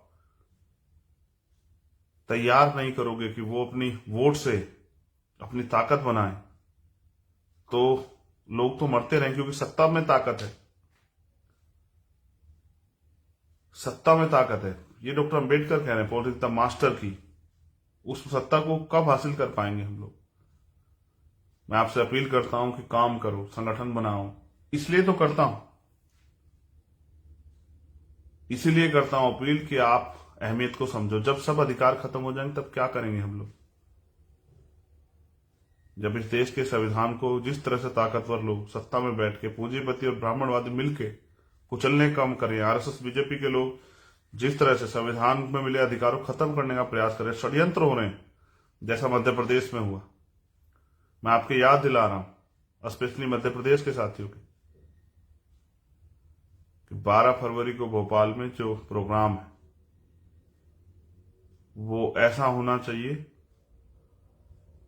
तैयार नहीं करोगे कि वो अपनी वोट से अपनी ताकत बनाएं, तो लोग तो मरते रहें, क्योंकि सत्ता में ताकत है, सत्ता में ताकत है। ये डॉक्टर अंबेडकर कह रहे हैं, पॉलिटिक्स द मास्टर की। उस सत्ता को कब हासिल कर पाएंगे हम लोग? मैं आपसे अपील करता हूं कि काम करो, संगठन बनाओ। इसलिए तो करता हूं, इसीलिए करता हूं अपील कि आप अहमियत को समझो। जब सब अधिकार खत्म हो जाएंगे तब क्या करेंगे हम लोग? जब इस देश के संविधान को जिस तरह से ताकतवर लोग सत्ता में बैठ के पूंजीपति और ब्राह्मणवादी मिलके कुचलने कम करें, आरएसएस बीजेपी के लोग जिस तरह से संविधान में मिले अधिकारों को खत्म करने का प्रयास करें, षड्यंत्र हो रहे हैं, जैसा मध्य प्रदेश में हुआ। मैं आपके याद दिला रहा हूं, स्पेशली मध्य प्रदेश के साथियों की, कि 12 फरवरी को भोपाल में जो प्रोग्राम है वो ऐसा होना चाहिए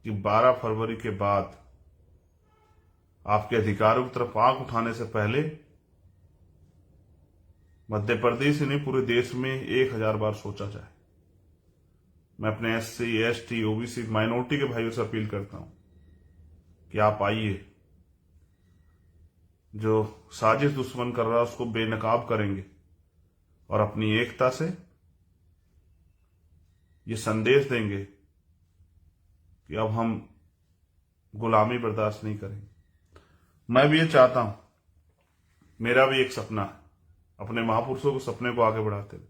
कि 12 फरवरी के बाद आपके अधिकारों की तरफ आंख उठाने से पहले मध्य प्रदेश ही नहीं पूरे देश में 1000 बार सोचा जाए। मैं अपने SC, ST, OBC माइनॉरिटी के भाइयों से अपील करता हूं कि आप आइए, जो साजिश दुश्मन कर रहा है उसको बेनकाब करेंगे और अपनी एकता से ये संदेश देंगे कि अब हम गुलामी बर्दाश्त नहीं करेंगे। मैं भी ये चाहता हूं, मेरा भी एक सपना है, अपने महापुरुषों के सपने को आगे बढ़ाते हुए,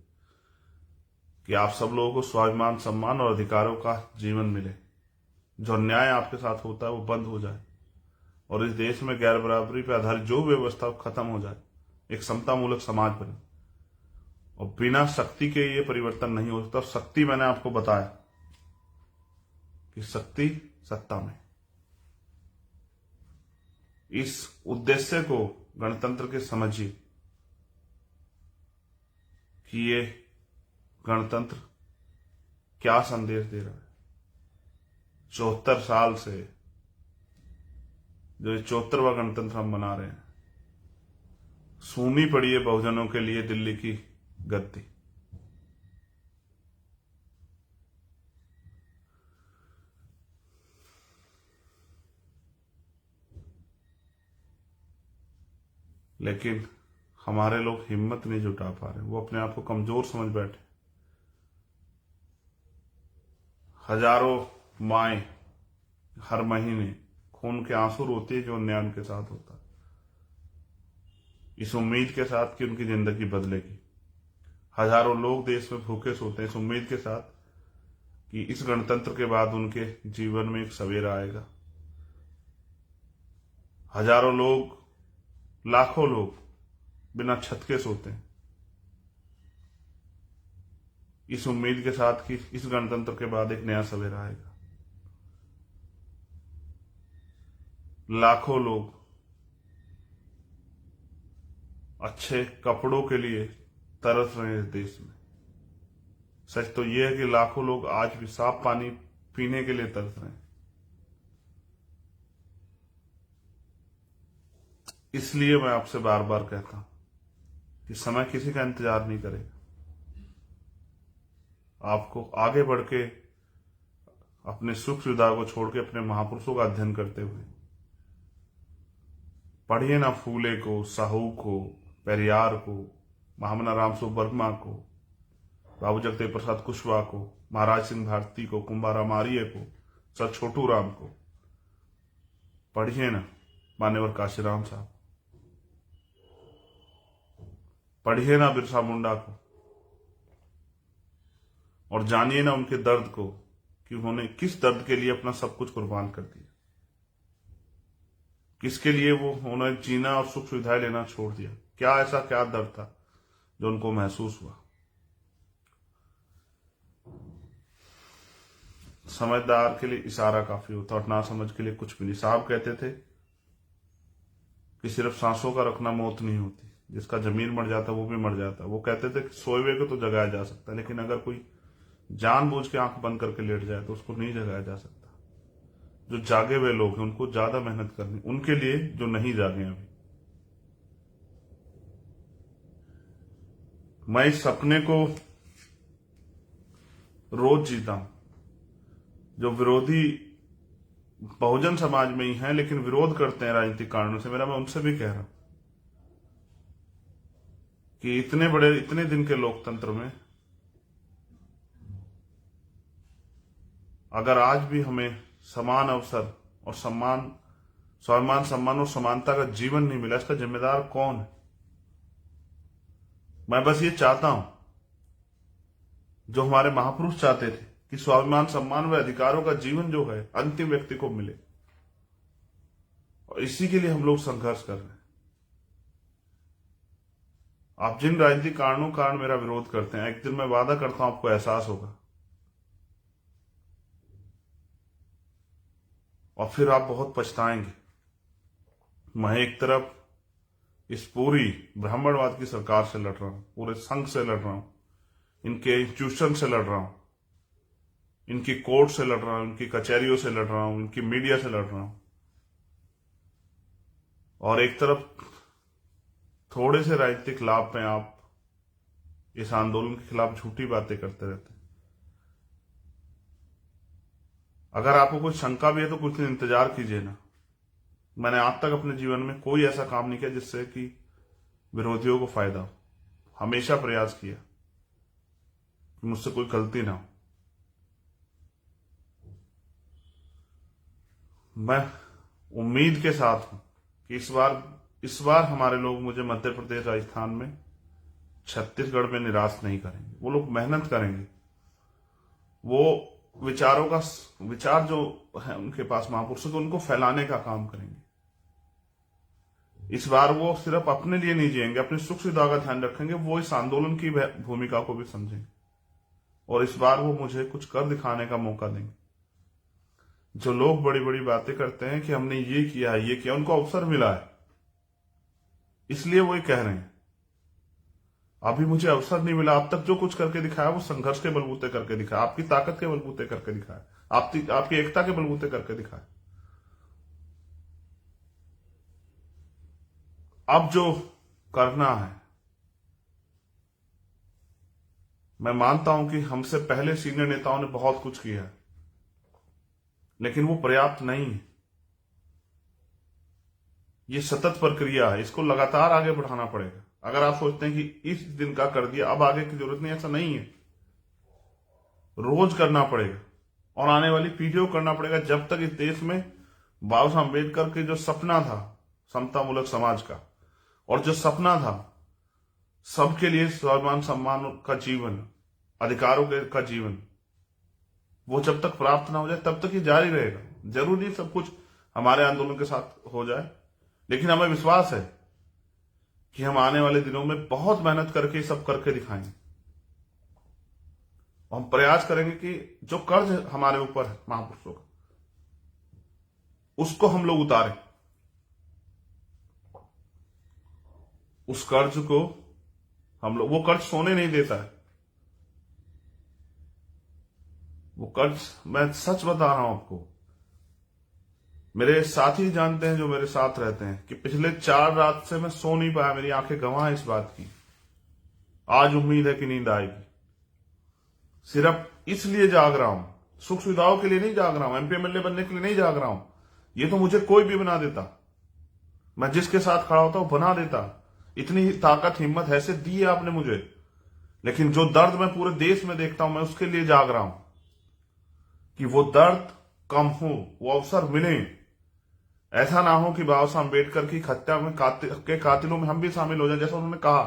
कि आप सब लोगों को स्वाभिमान, सम्मान और अधिकारों का जीवन मिले। जो अन्याय आपके साथ होता है वो बंद हो जाए और इस देश में गैर बराबरी पर आधारित जो व्यवस्था खत्म हो जाए, एक समतामूलक समाज बने। और बिना शक्ति के ये परिवर्तन नहीं हो सकता। शक्ति, मैंने आपको बताया कि शक्ति सत्ता में। इस उद्देश्य को गणतंत्र के समझिए कि ये गणतंत्र क्या संदेश दे रहा है। 74 साल से जो 74वां गणतंत्र हम मना रहे हैं, सूनी पड़ी है बहुजनों के लिए दिल्ली की गद्दी। लेकिन हमारे लोग हिम्मत नहीं जुटा पा रहे, वो अपने आप को कमजोर समझ बैठे। हजारों माएं हर महीने खून के आंसू रोती है जो अन्याय उनके साथ होता है, इस उम्मीद के साथ कि उनकी जिंदगी बदलेगी। हजारों लोग देश में भूखे सोते हैं इस उम्मीद के साथ कि इस गणतंत्र के बाद उनके जीवन में एक सवेरा आएगा। हजारों लोग, लाखों लोग बिना छत के सोते हैं इस उम्मीद के साथ कि इस गणतंत्र के बाद एक नया सवेरा आएगा। लाखों लोग अच्छे कपड़ों के लिए तरस रहे हैं इस देश में। सच तो यह है कि लाखों लोग आज भी साफ पानी पीने के लिए तरस रहे हैं। इसलिए मैं आपसे बार बार कहता हूं कि समय किसी का इंतजार नहीं करेगा। आपको आगे बढ़ के अपने सुख सुविधा को छोड़ के अपने महापुरुषों का अध्ययन करते हुए पढ़िए ना फूले को, साहू को, पेरियार को, महामना रामसु वर्मा को, बाबू जगदेव प्रसाद कुशवाहा को, महाराज सिंह भारती को, कुंभाराम आर्य को, सर छोटू राम को। पढ़िए ना मान्यवर काशीराम साहब, पढ़िए ना बिरसा मुंडा को, और जानिए ना उनके दर्द को कि उन्होंने किस दर्द के लिए अपना सब कुछ कुर्बान कर दिया, किसके लिए वो उन्होंने जीना और सुख सुविधाएं लेना छोड़ दिया। क्या दर्द था जो उनको महसूस हुआ। समझदार के लिए इशारा काफी होता और ना समझ के लिए कुछ भी नहीं। साहब कहते थे कि सिर्फ सांसों का रखना मौत नहीं होती, जिसका जमीन मर जाता वो भी मर जाता। वो कहते थे कि सोए हुए को तो जगाया जा सकता है, लेकिन अगर कोई जानबूझ के आंख बंद करके लेट जाए तो उसको नहीं जगाया जा सकता। जो जागे हुए लोग हैं उनको ज्यादा मेहनत करनी, उनके लिए जो नहीं जागे अभी। मैं इस सपने को रोज जीता हूं। जो विरोधी बहुजन समाज में ही हैं लेकिन विरोध करते हैं राजनीतिक कारणों से। मैं उनसे भी कह रहा हूं कि इतने दिन के लोकतंत्र में अगर आज भी हमें समान अवसर और स्वाभिमान, सम्मान और समानता का जीवन नहीं मिला, इसका जिम्मेदार कौन है? मैं बस ये चाहता हूं जो हमारे महापुरुष चाहते थे कि स्वाभिमान, सम्मान व अधिकारों का जीवन जो है अंतिम व्यक्ति को मिले, और इसी के लिए हम लोग संघर्ष कर रहे हैं। आप जिन राजनीतिक कारण मेरा विरोध करते हैं, एक दिन मैं वादा करता हूं आपको एहसास होगा और फिर आप बहुत पछताएंगे। मैं एक तरफ इस पूरी ब्राह्मणवाद की सरकार से लड़ रहा हूं, पूरे संघ से लड़ रहा हूं, इनके इंस्टीट्यूशन से लड़ रहा हूं, इनकी कोर्ट से लड़ रहा हूं, इनकी कचहरियों से लड़ रहा हूं, इनकी मीडिया से लड़ रहा हूं, और एक तरफ थोड़े से राजनीतिक लाभ में आप इस आंदोलन के खिलाफ झूठी बातें करते रहते हैं। अगर आपको कुछ शंका भी है तो कुछ दिन इंतजार कीजिए ना। मैंने आज तक अपने जीवन में कोई ऐसा काम नहीं किया जिससे कि विरोधियों को फायदा हो। हमेशा प्रयास किया कि मुझसे कोई गलती ना हो। मैं उम्मीद के साथ हूं कि इस बार हमारे लोग मुझे मध्य प्रदेश, राजस्थान में, छत्तीसगढ़ में निराश नहीं करेंगे। वो लोग मेहनत करेंगे, वो विचार जो है उनके पास महापुरुषों के, उनको फैलाने का काम करेंगे। इस बार वो सिर्फ अपने लिए नहीं जिएंगे, अपनी सुख सुविधा का ध्यान रखेंगे, वो इस आंदोलन की भूमिका को भी समझेंगे और इस बार वो मुझे कुछ कर दिखाने का मौका देंगे। जो लोग बड़ी बड़ी बातें करते हैं कि हमने ये किया, उनको अवसर मिला है इसलिए वो ये कह रहे हैं। अभी मुझे अवसर नहीं मिला। अब तक जो कुछ करके दिखाया वो संघर्ष के बलबूते करके दिखाया, आपकी ताकत के बलबूते करके दिखाया, आपकी एकता के बलबूते करके दिखाया। अब जो करना है, मैं मानता हूं कि हमसे पहले सीनियर नेताओं ने बहुत कुछ किया है लेकिन वो पर्याप्त नहीं है। ये सतत प्रक्रिया है, इसको लगातार आगे बढ़ाना पड़ेगा। अगर आप सोचते हैं कि इस दिन का कर दिया अब आगे की जरूरत नहीं, ऐसा नहीं है। रोज करना पड़ेगा और आने वाली पीढ़ियों को करना पड़ेगा जब तक इस देश में बाबा साहब अम्बेडकर के जो सपना था समतामूलक समाज का, और जो सपना था सबके लिए स्वाभिमान, सम्मान का जीवन, अधिकारों का जीवन, वो जब तक प्राप्त ना हो जाए तब तक ये जारी रहेगा। जरूरी सब कुछ हमारे आंदोलन के साथ हो जाए, लेकिन हमें विश्वास है कि हम आने वाले दिनों में बहुत मेहनत करके सब करके दिखाएंगे। हम प्रयास करेंगे कि जो कर्ज हमारे ऊपर है महापुरुषों का, उसको हम लोग उतारें। उस कर्ज को हम लोग, वो कर्ज सोने नहीं देता है। वो कर्ज, मैं सच बता रहा हूं आपको, मेरे साथी जानते हैं जो मेरे साथ रहते हैं, कि पिछले 4 रात से मैं सो नहीं पाया। मेरी आंखें गवाह हैं इस बात की। आज उम्मीद है कि नींद आएगी। सिर्फ इसलिए जाग रहा हूं, सुख सुविधाओं के लिए नहीं जाग रहा हूं, एमपी एमएलए बनने के लिए नहीं जाग रहा हूं। ये तो मुझे कोई भी बना देता, मैं जिसके साथ खड़ा होता हूं बना देता। इतनी ताकत, हिम्मत, हैसियत दी है आपने मुझे। लेकिन जो दर्द मैं पूरे देश में देखता हूं, मैं उसके लिए जाग रहा हूं कि वो दर्द कम हो, वो अवसर मिले। ऐसा ना हो कि बाबा साहब अम्बेडकर की हत्या में कातिलों में हम भी शामिल हो जाए। जैसा उन्होंने कहा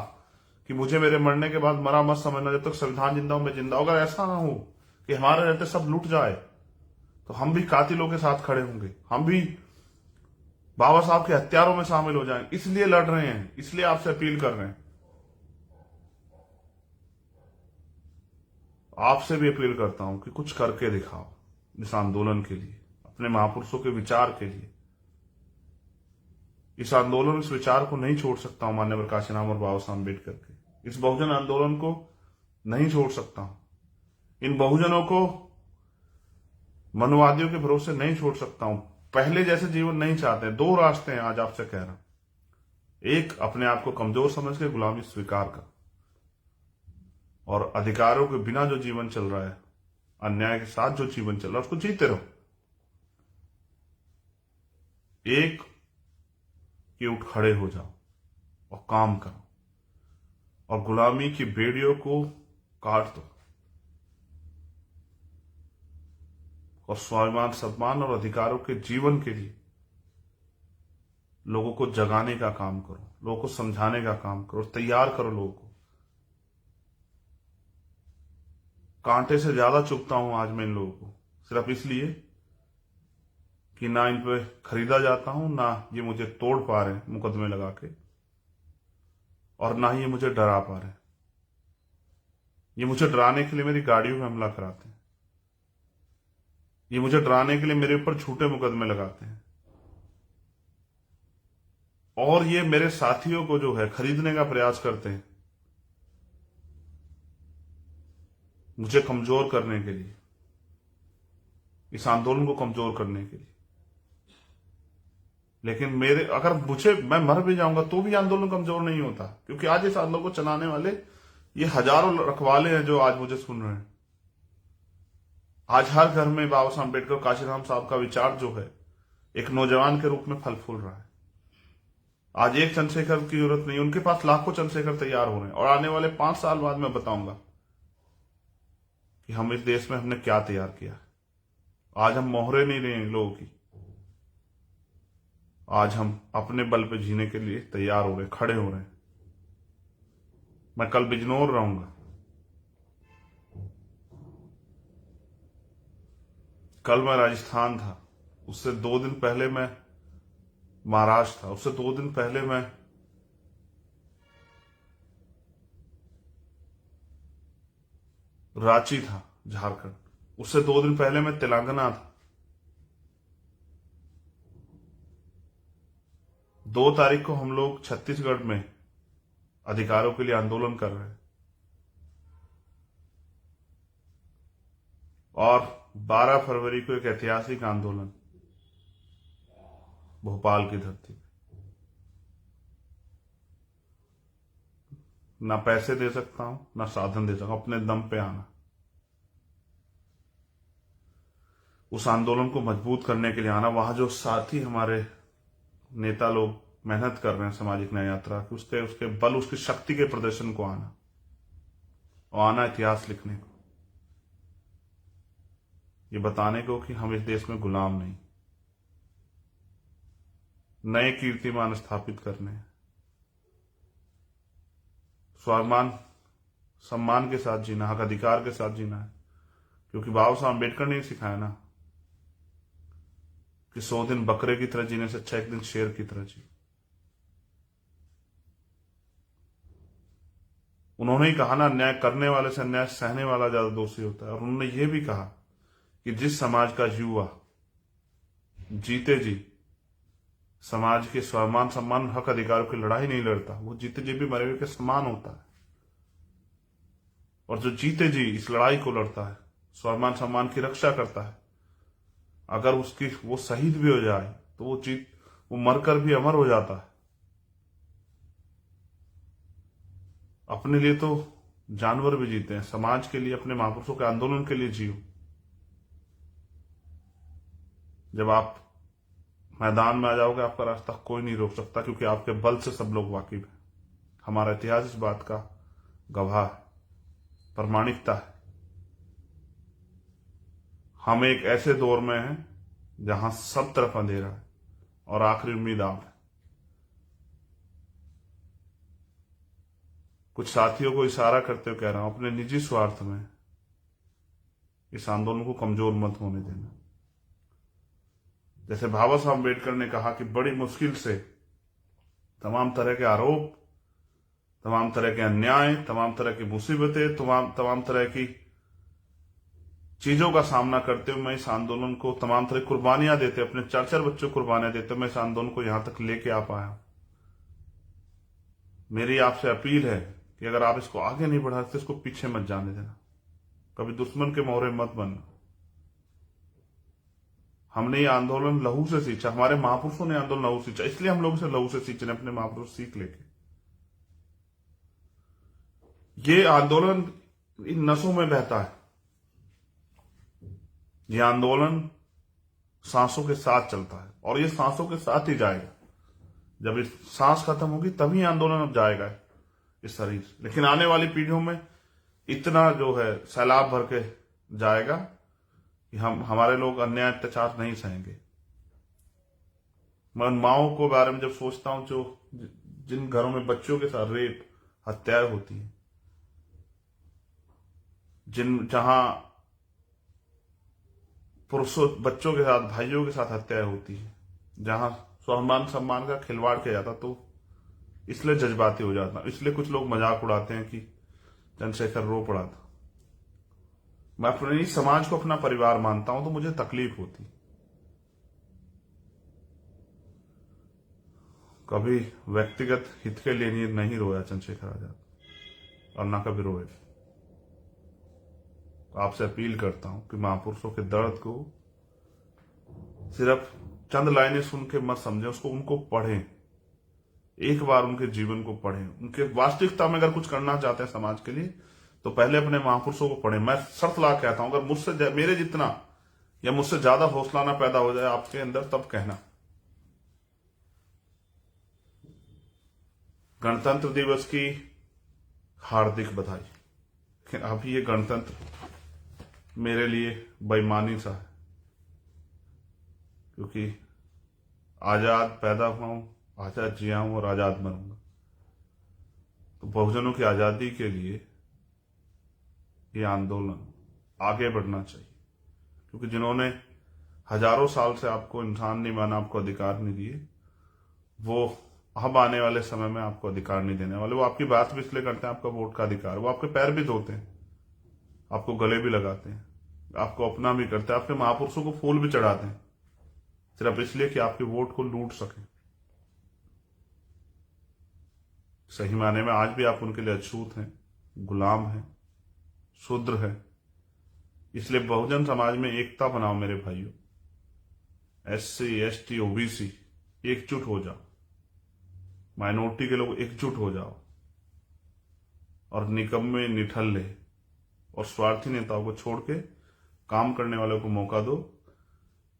कि मुझे मेरे मरने के बाद मरा मत समझना, जब तक संविधान जिंदा हूं मैं जिंदा। अगर ऐसा ना हो कि हमारे रहते सब लूट जाए तो हम भी कातिलों के साथ खड़े होंगे, हम भी बाबा साहब के हत्यारों में शामिल हो जाएं। इसलिए लड़ रहे हैं, इसलिए आपसे अपील कर रहे हैं। आपसे भी अपील करता हूं कि कुछ करके दिखाओ इस आंदोलन के लिए, अपने महापुरुषों के विचार के लिए। इस आंदोलन, इस विचार को नहीं छोड़ सकता हूं माननीय प्रकाश राम और बाबा साहब अम्बेडकर के। इस बहुजन आंदोलन को नहीं छोड़ सकता हूं। इन बहुजनों को मनुवादियों के भरोसे नहीं छोड़ सकता हूं। पहले जैसे जीवन नहीं चाहते। 2 रास्ते हैं आज आपसे कह रहा हूं। एक, अपने आप को कमजोर समझ के गुलामी स्वीकार कर, और अधिकारों के बिना जो जीवन चल रहा है, अन्याय के साथ जो जीवन चल रहा है, उसको जीते रहो। एक कि उठ खड़े हो जाओ और काम करो और गुलामी की बेड़ियों को काट दो और स्वाभिमान, सम्मान और अधिकारों के जीवन के लिए लोगों को जगाने का काम करो, लोगों को समझाने का काम करो, तैयार करो लोगों को। कांटे से ज्यादा चुभता हूं आज मैं इन लोगों को, सिर्फ इसलिए कि ना इन पे खरीदा जाता हूं, ना ये मुझे तोड़ पा रहे हैं मुकदमे लगा के, और ना ही ये मुझे डरा पा रहे हैं। ये मुझे डराने के लिए मेरी गाड़ियों में हमला कराते हैं, ये मुझे डराने के लिए मेरे ऊपर झूठे मुकदमे लगाते हैं, और ये मेरे साथियों को जो है खरीदने का प्रयास करते हैं मुझे कमजोर करने के लिए, इस आंदोलन को कमजोर करने के लिए। लेकिन मेरे, अगर मुझे, मैं मर भी जाऊंगा तो भी आंदोलन कमजोर नहीं होता, क्योंकि आज इस आंदोलन को चलाने वाले ये हजारों रखवाले हैं जो आज मुझे सुन रहे हैं। आज हर घर में बाबा साहब अम्बेडकर, काशीराम साहब का विचार जो है एक नौजवान के रूप में फल फूल रहा है। आज एक चंद्रशेखर की जरूरत नहीं, उनके पास लाखों चंद्रशेखर तैयार हो रहे हैं, और आने वाले 5 साल बाद मैं बताऊंगा कि हम इस देश में हमने क्या तैयार किया। आज हम मोहरे नहीं रहे हैं लोगों की, आज हम अपने बल पे जीने के लिए तैयार हो रहे, खड़े हो रहे हैं। मैं कल बिजनौर रहूंगा, कल मैं राजस्थान था, उससे 2 दिन पहले मैं महाराष्ट्र था, उससे 2 दिन पहले मैं रांची था झारखंड, उससे 2 दिन पहले मैं तेलंगाना था। 2 तारीख को हम लोग छत्तीसगढ़ में अधिकारों के लिए आंदोलन कर रहे हैं, और 12 फरवरी को एक ऐतिहासिक आंदोलन भोपाल की धरती पे। ना पैसे दे सकता हूं, ना साधन दे सकता हूं, अपने दम पे आना। उस आंदोलन को मजबूत करने के लिए आना, वहां जो साथी हमारे नेता लोग मेहनत कर रहे हैं सामाजिक न्याय यात्रा की, उसके बल, उसकी शक्ति के प्रदर्शन को आना, और आना इतिहास लिखने को, ये बताने को कि हम इस देश में गुलाम नहीं, नए कीर्तिमान स्थापित करने, स्वाभिमान सम्मान के साथ जीना, हक अधिकार के साथ जीना है। क्योंकि बाबा साहब अम्बेडकर ने सिखाया ना कि 100 दिन बकरे की तरह जीने से अच्छा एक दिन शेर की तरह जी। उन्होंने ही कहा ना, अन्याय करने वाले से अन्याय सहने वाला ज्यादा दोषी होता है। और उन्होंने ये भी कहा कि जिस समाज का युवा जीते जी समाज के स्वाभिमान, सम्मान, हक अधिकारों की लड़ाई नहीं लड़ता, वो जीते जी भी मरे हुए के समान होता है। और जो जीते जी इस लड़ाई को लड़ता है, स्वाभिमान सम्मान की रक्षा करता है, अगर उसकी वो शहीद भी हो जाए तो वो मरकर भी अमर हो जाता है। अपने लिए तो जानवर भी जीते हैं, समाज के लिए, अपने महापुरुषों के आंदोलन के लिए जियो। जब आप मैदान में आ जाओगे, आपका रास्ता कोई नहीं रोक सकता, क्योंकि आपके बल से सब लोग वाकिफ हैं। हमारा इतिहास इस बात का गवाह है, प्रमाणिकता है। हम एक ऐसे दौर में हैं जहां सब तरफ अंधेरा है और आखिरी उम्मीद आप है। कुछ साथियों को इशारा करते हुए कह रहा हूं, अपने निजी स्वार्थ में इस आंदोलन को कमजोर मत होने देना। जैसे बाबा साहब अम्बेडकर ने कहा कि बड़ी मुश्किल से तमाम तरह के आरोप, तमाम तरह के अन्याय, तमाम तरह की मुसीबतें, तमाम तरह की चीजों का सामना करते हुए मैं इस आंदोलन को, तमाम तरह कुर्बानियां देते, अपने 4-4 बच्चों को कुर्बानियां देते, मैं इस आंदोलन को यहां तक लेके आ पाया। मेरी आपसे अपील है कि अगर आप इसको आगे नहीं बढ़ा सकते, इसको पीछे मत जाने देना, कभी दुश्मन के मोहरे मत बनना। हमने ये आंदोलन लहू से सींचा, हमारे महापुरुषों ने आंदोलन लहू सींचा, इसलिए हम लोग इसे लहू से सींच रहे, अपने महापुरुष सीख लेके। ये आंदोलन इन नसों में बहता है, ये आंदोलन सांसों के साथ चलता है और ये सांसों के साथ ही जाएगा। जब ये सांस खत्म होगी तभी आंदोलन अब जाएगा इस शरीर से। लेकिन आने वाली पीढ़ियों में इतना जो है सैलाब भर के जाएगा कि हमारे लोग अन्याय अत्याचार नहीं सहेंगे। मैं उन माओं को बारे में जब सोचता हूं जो जिन घरों में बच्चों के साथ रेप हत्याएं होती है, जहां पुरुषों बच्चों के साथ भाइयों के साथ हत्याएं होती है, जहां स्वाभिमान सम्मान का खिलवाड़ किया जाता, तो इसलिए जज्बाती हो जाता। इसलिए कुछ लोग मजाक उड़ाते हैं कि चंद्रशेखर रो पड़ा था। मैं अपने समाज को अपना परिवार मानता हूं तो मुझे तकलीफ होती। कभी व्यक्तिगत हित के लिए नहीं रोया चंद्रशेखर आजाद और ना कभी रोए। आपसे अपील करता हूं कि महापुरुषों के दर्द को सिर्फ चंद लाइनें सुन के मत समझें, उनको पढ़ें। एक बार उनके जीवन को पढ़ें। उनके वास्तविकता में अगर कुछ करना चाहते हैं समाज के लिए तो पहले अपने महापुरुषों को पढ़ें। मैं शर्त ला कहता हूं, अगर मुझसे मेरे जितना या मुझसे ज्यादा हौसला ना पैदा हो जाए आपके अंदर, तब कहना। गणतंत्र दिवस की हार्दिक बधाई। लेकिन अभी ये गणतंत्र मेरे लिए बेईमानी सा है, क्योंकि आजाद पैदा हुआ हूं, आजाद जिया हूं और आजाद मरूंगा। तो बहुजनों की आजादी के लिए ये आंदोलन आगे बढ़ना चाहिए, क्योंकि जिन्होंने हजारों साल से आपको इंसान नहीं माना, आपको अधिकार नहीं दिए, वो अब आने वाले समय में आपको अधिकार नहीं देने वाले। वो आपकी बात भी इसलिए करते हैं, आपका वोट का अधिकार, वो आपके पैर भी धोते हैं, आपको गले भी लगाते हैं, आपको अपना भी करते हैं, आपके महापुरुषों को फूल भी चढ़ाते हैं, सिर्फ इसलिए कि आपके वोट को लूट सके। सही माने में आज भी आप उनके लिए अछूत हैं, गुलाम हैं, शूद्र हैं। इसलिए बहुजन समाज में एकता बनाओ मेरे भाइयों। SC ST OBC एकजुट हो जाओ, माइनॉरिटी के लोग एकजुट हो जाओ और निकम्मे निठल्ले और स्वार्थी नेताओं को छोड़ के काम करने वालों को मौका दो।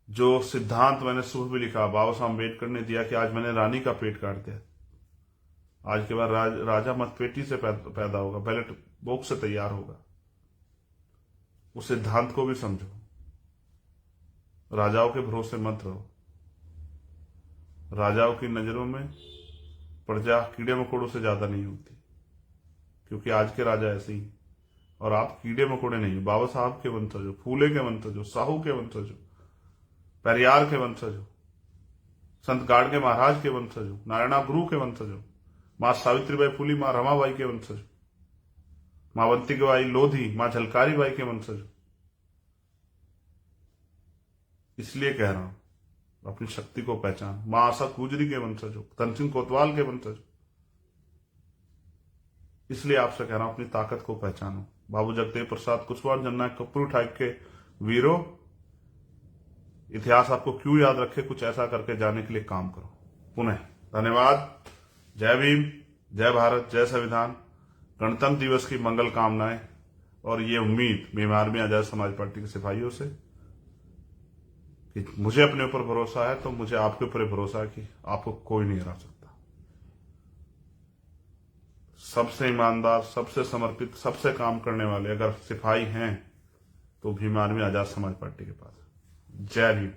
जो सिद्धांत मैंने सुबह भी लिखा, बाबा साहब अम्बेडकर ने दिया कि आज मैंने रानी का पेट काट दिया, आज के बाद राजा मतपेटी से पैदा होगा, बैलेट बॉक्स से तैयार होगा। उस सिद्धांत को भी समझो। राजाओं के भरोसे मत रहो। राजाओं की नजरों में प्रजा कीड़े मकोड़ों से ज्यादा नहीं होती, क्योंकि आज के राजा ऐसे ही। और आप कीड़े मकोड़े नहीं हो, बाबा साहब के वंशज हो, फूले के वंशज हो, साहू के वंशज हो, पेरियार के वंशज हो, संत गाड़गे महाराज के वंशज हो, नारायणा गुरु के वंशज हो, मां सावित्रीबाई फुली, मां रमाबाई के वंशज हो, मां अवंतिबाई लोधी, मां झलकारी बाई के वंशज हो। इसलिए कह रहा हूं, अपनी शक्ति को पहचान। मां आशा गुजरी के वंशज हो, धन सिंह कोतवाल के वंशज हो। इसलिए आपसे कह रहा हूं, अपनी ताकत को पहचानो। बाबू जगदेव प्रसाद कुशवाहा, जननायक कपूर ठाक के वीरों, इतिहास आपको क्यों याद रखे, कुछ ऐसा करके जाने के लिए काम करो। पुनः धन्यवाद। जय भीम, जय भारत, जय संविधान। गणतंत्र दिवस की मंगल कामनाएं और ये उम्मीद भीम आर्मी आजाद समाज पार्टी के सिपाहियों से कि मुझे अपने ऊपर भरोसा है, तो मुझे आपके ऊपर भरोसा है कि आपको कोई नहीं हरा सकता। सबसे ईमानदार, सबसे समर्पित, सबसे काम करने वाले अगर सिपाही हैं तो भीम आर्मी आजाद समाज पार्टी के पास। जय भीम।